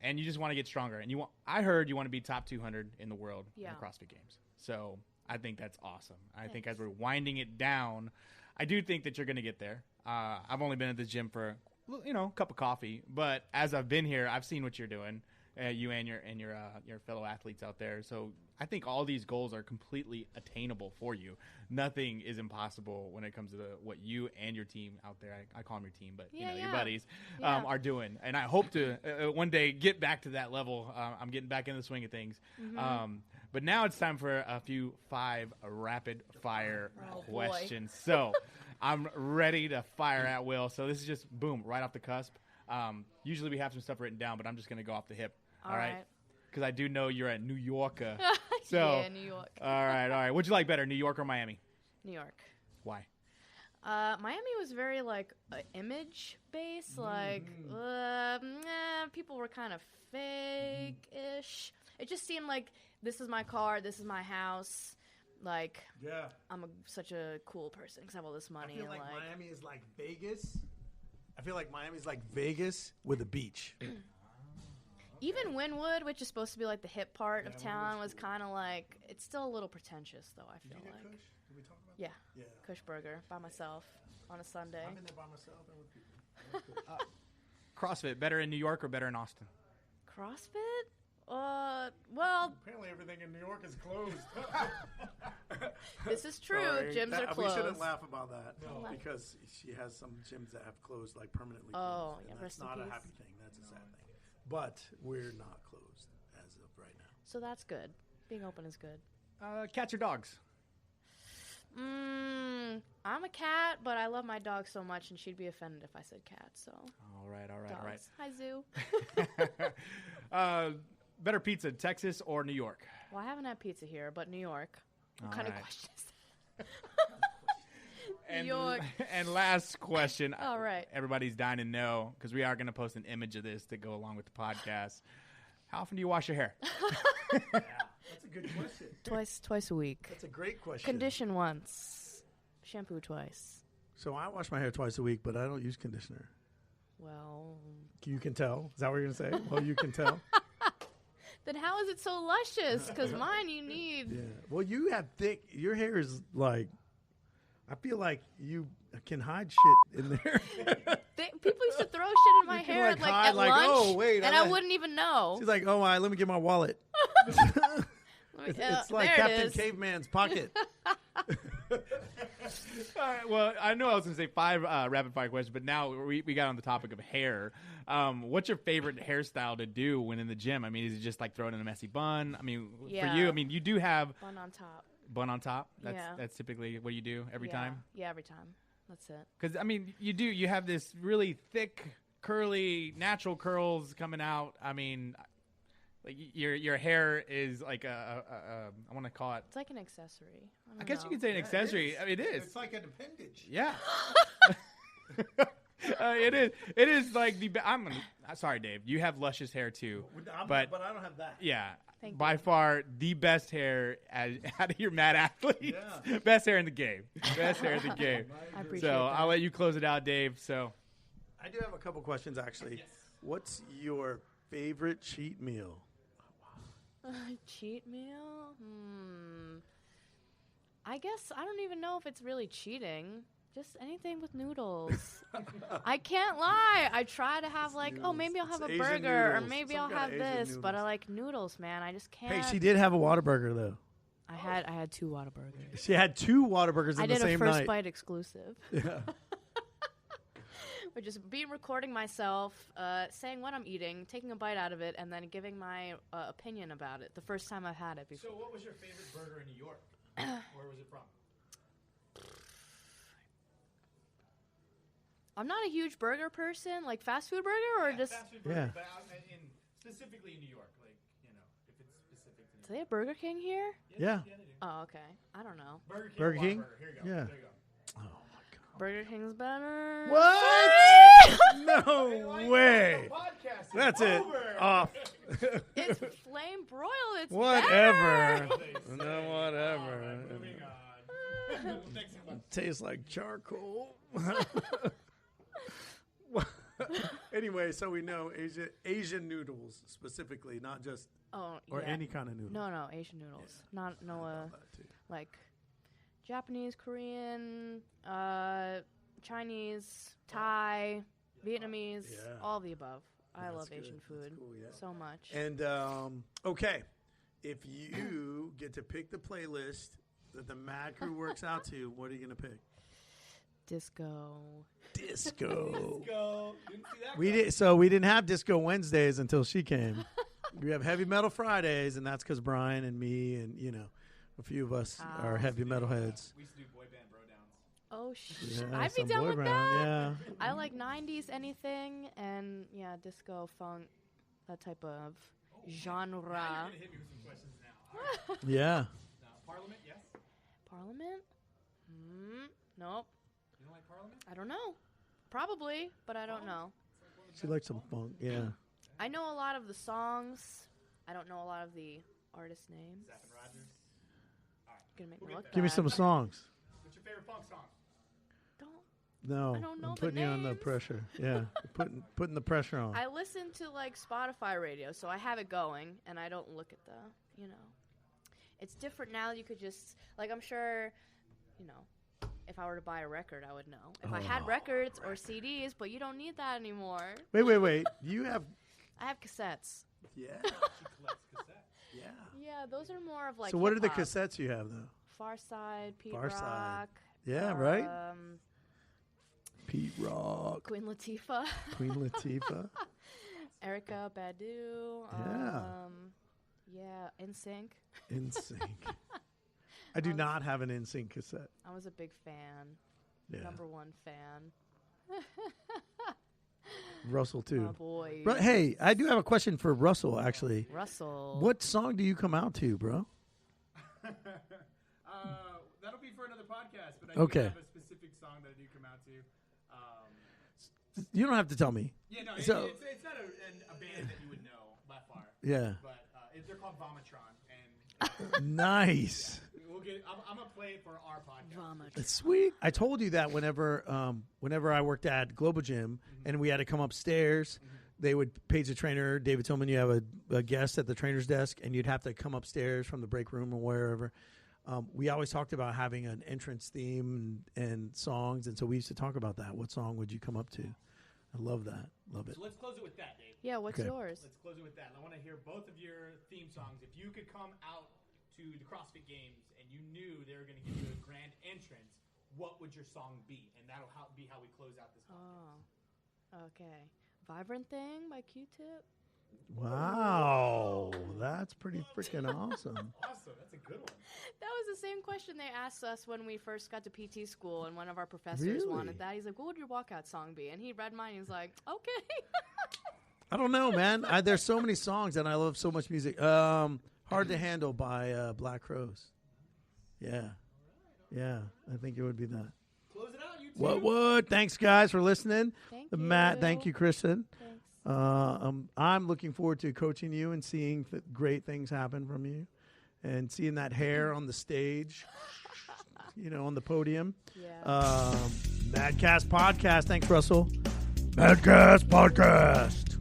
And you just want to get stronger. And I heard you want to be top 200 in the world in the CrossFit Games. So I think that's awesome. I think as we're winding it down, I do think that you're going to get there. I've only been at this gym for, you know, a cup of coffee. But as I've been here, I've seen what you're doing. You and your fellow athletes out there. So I think all these goals are completely attainable for you. Nothing is impossible when it comes to what you and your team out there, I call them your team, but your buddies are doing. And I hope to one day get back to that level. I'm getting back in the swing of things. Mm-hmm. But now it's time for a few 5 rapid fire questions. So I'm ready to fire at will. So this is just boom, right off the cusp. Usually we have some stuff written down, but I'm just going to go off the hip. All right. Because I do know you're a New Yorker. So, yeah, New York. All right. What'd you like better, New York or Miami? New York. Why? Miami was very, like, image based. Like, people were kind of fake-ish. It just seemed like, this is my car, this is my house. Like, I'm such a cool person because I have all this money. I feel like Miami is like Vegas. I feel like Miami's like Vegas with a beach. Even Wynwood, which is supposed to be like the hip part of town, was kind of like, it's still a little pretentious, though, I feel like. Kush? Did we talk about that? Yeah. Kush Burger by myself on a Sunday. I've been there by myself and with people. CrossFit, better in New York or better in Austin? CrossFit? Well. Apparently everything in New York is closed. This is true. Gyms are closed. We shouldn't laugh about that because she has some gyms that have closed, like permanently closed. Oh, yeah. That's not a happy thing. That's a sad thing. But we're not closed as of right now. So that's good. Being open is good. Cats or dogs? I'm a cat, but I love my dog so much, and she'd be offended if I said cat. So. All right. Dogs. Hi, Zoo. Better pizza, Texas or New York? Well, I haven't had pizza here, but New York. What kind of question is that? New York. And last question. All right. Everybody's dying to know, because we are going to post an image of this to go along with the podcast. How often do you wash your hair? That's a good question. Twice a week. That's a great question. Condition once. Shampoo twice. So I wash my hair twice a week, but I don't use conditioner. Well. You can tell. Is that what you're going to say? Well, you can tell. Then how is it so luscious? Because mine you need. Yeah. Well, you have thick. Your hair is like. I feel like you can hide shit in there. People used to throw shit in my hair at lunch, oh, wait, and I wouldn't even know. She's like, oh, my, let me get my wallet. It's like Captain Caveman's pocket. All right, well, I know I was going to say 5 rapid-fire questions, but now we got on the topic of hair. What's your favorite hairstyle to do when in the gym? I mean, is it just like throwing in a messy bun? I mean, for you, I mean, you do have... Bun on top. Bun on top? That's typically what you do every time? Yeah, every time. That's it. Because, I mean, you have this really thick, curly, natural curls coming out. I mean, like your hair is like I want to call it. It's like an accessory. I guess you could say an accessory. It is. I mean, it is. It's like an appendage. Yeah. It is like the. I'm sorry, Dave. You have luscious hair too, but I don't have that. Yeah, by far the best hair out of your mad athletes. Yeah. Best hair in the game. Best hair in the game. I appreciate that. I'll let you close it out, Dave. So I do have a couple questions actually. Yes. What's your favorite cheat meal? Cheat meal? I guess I don't even know if it's really cheating. Just anything with noodles. I can't lie. I try to have maybe I'll have a burger or maybe I'll have this, but I like noodles, man. I just can't. Hey, she did have a Whataburger though. I had 2 Whataburgers. She had 2 Whataburgers in the same night. I did a first bite exclusive. Yeah. Or just recording myself, saying what I'm eating, taking a bite out of it, and then giving my opinion about it the first time I've had it before. So what was your favorite burger in New York? Where was it from? I'm not a huge burger person, like fast food burger or just... fast food burger, but specifically in New York, if it's specific to New York. Do they have Burger King here? Yeah. They do. Oh, okay. I don't know. Burger King? Here you go. Yeah. There you go. Oh, my God. Burger King's better. What? No way. That's it. Off. It's flame broiled. It's Whatever. better. No, whatever. Right, moving on. Next one. Tastes like charcoal. Anyway, so we know Asian noodles specifically, not just any kind of noodle. No, Asian noodles. Yeah. Like Japanese, Korean, Chinese, Thai, Vietnamese, all the above. I love Asian food so much. And okay, if you get to pick the playlist that the Mad Crew works out to, what are you gonna pick? Disco. Disco. Didn't see that We didn't have Disco Wednesdays until she came. We have Heavy Metal Fridays, and that's because Brian and me and a few of us are heavy metal heads. We used to do boy band bro downs. Oh shit! Yeah, I'd be down with that. Yeah. I like 90s anything and disco, funk, that type of genre. Now you're gonna hit me with some questions now. All right. Yeah. Parliament, yes. Parliament? Nope. You don't like Parliament? I don't know. Probably, but I don't know. She likes some funk. Yeah. I know a lot of the songs. I don't know a lot of the artist names. Zapp and Rogers. All right. Gonna make me look Give me bad. some songs. What's your favorite funk song? No, I don't know I'm the putting you on the names. pressure. Yeah, putting the pressure on. I listen to Spotify radio, so I have it going, and I don't look at the, It's different now. You could just, I'm sure, if I were to buy a record, I would know. If I had records or CDs, but you don't need that anymore. Wait. You have... I have cassettes. Yeah. She collects cassettes. Yeah. Yeah, those are more of So what are the hip-hop. cassettes you have, though? Far Side, Pete Far Side. Rock. Yeah, right? Pete Rock. Queen Latifah. Queen Latifah. Erica Badu. Yeah. NSYNC. NSYNC. I do not have an NSYNC cassette. I was a big fan. Yeah. Number 1 fan. Russell, too. My boy. Hey, I do have a question for Russell, actually. Russell. What song do you come out to, bro? That'll be for another podcast, but I Okay. do have a specific song that I do come out to. You don't have to tell me. Yeah, no, So- it's not a band that you would know by far. Yeah. But they're called Vomitron, and Nice. I'm gonna play it for our podcast. Vomit. That's sweet. I told you that whenever I worked at Global Gym and we had to come upstairs, they would page the trainer, David Tillman, you have a guest at the trainer's desk, and you'd have to come upstairs from the break room or wherever. We always talked about having an entrance theme and songs, and so we used to talk about that. What song would you come up to? I love that. Love it. So let's close it with that, Dave. Yeah, what's Okay. yours? Let's close it with that. I want to hear both of your theme songs. If you could come out to the CrossFit Games and you knew they were going to give you a grand entrance, what would your song be? And that'll be how we close out this podcast. Oh, okay. Vibrant Thing by Q-Tip. Wow. That's pretty freaking awesome. Awesome. That's a good one. That was the same question they asked us when we first got to PT school, and one of our professors Really? wanted that. He's like, what would your walkout song be? And he read mine, and he was like, okay. I don't know, man. There's so many songs, and I love so much music. Hard to Handle by Black Crowes. Yeah. Yeah, I think it would be that. Close it out. You What? Thanks, guys, for listening. Thank you. Matt, thank you, Kristen. Thanks. I'm looking forward to coaching you and seeing great things happen from you and seeing that hair on the stage, on the podium. Yeah. MadCast Podcast. Thanks, Russell. MadCast Podcast.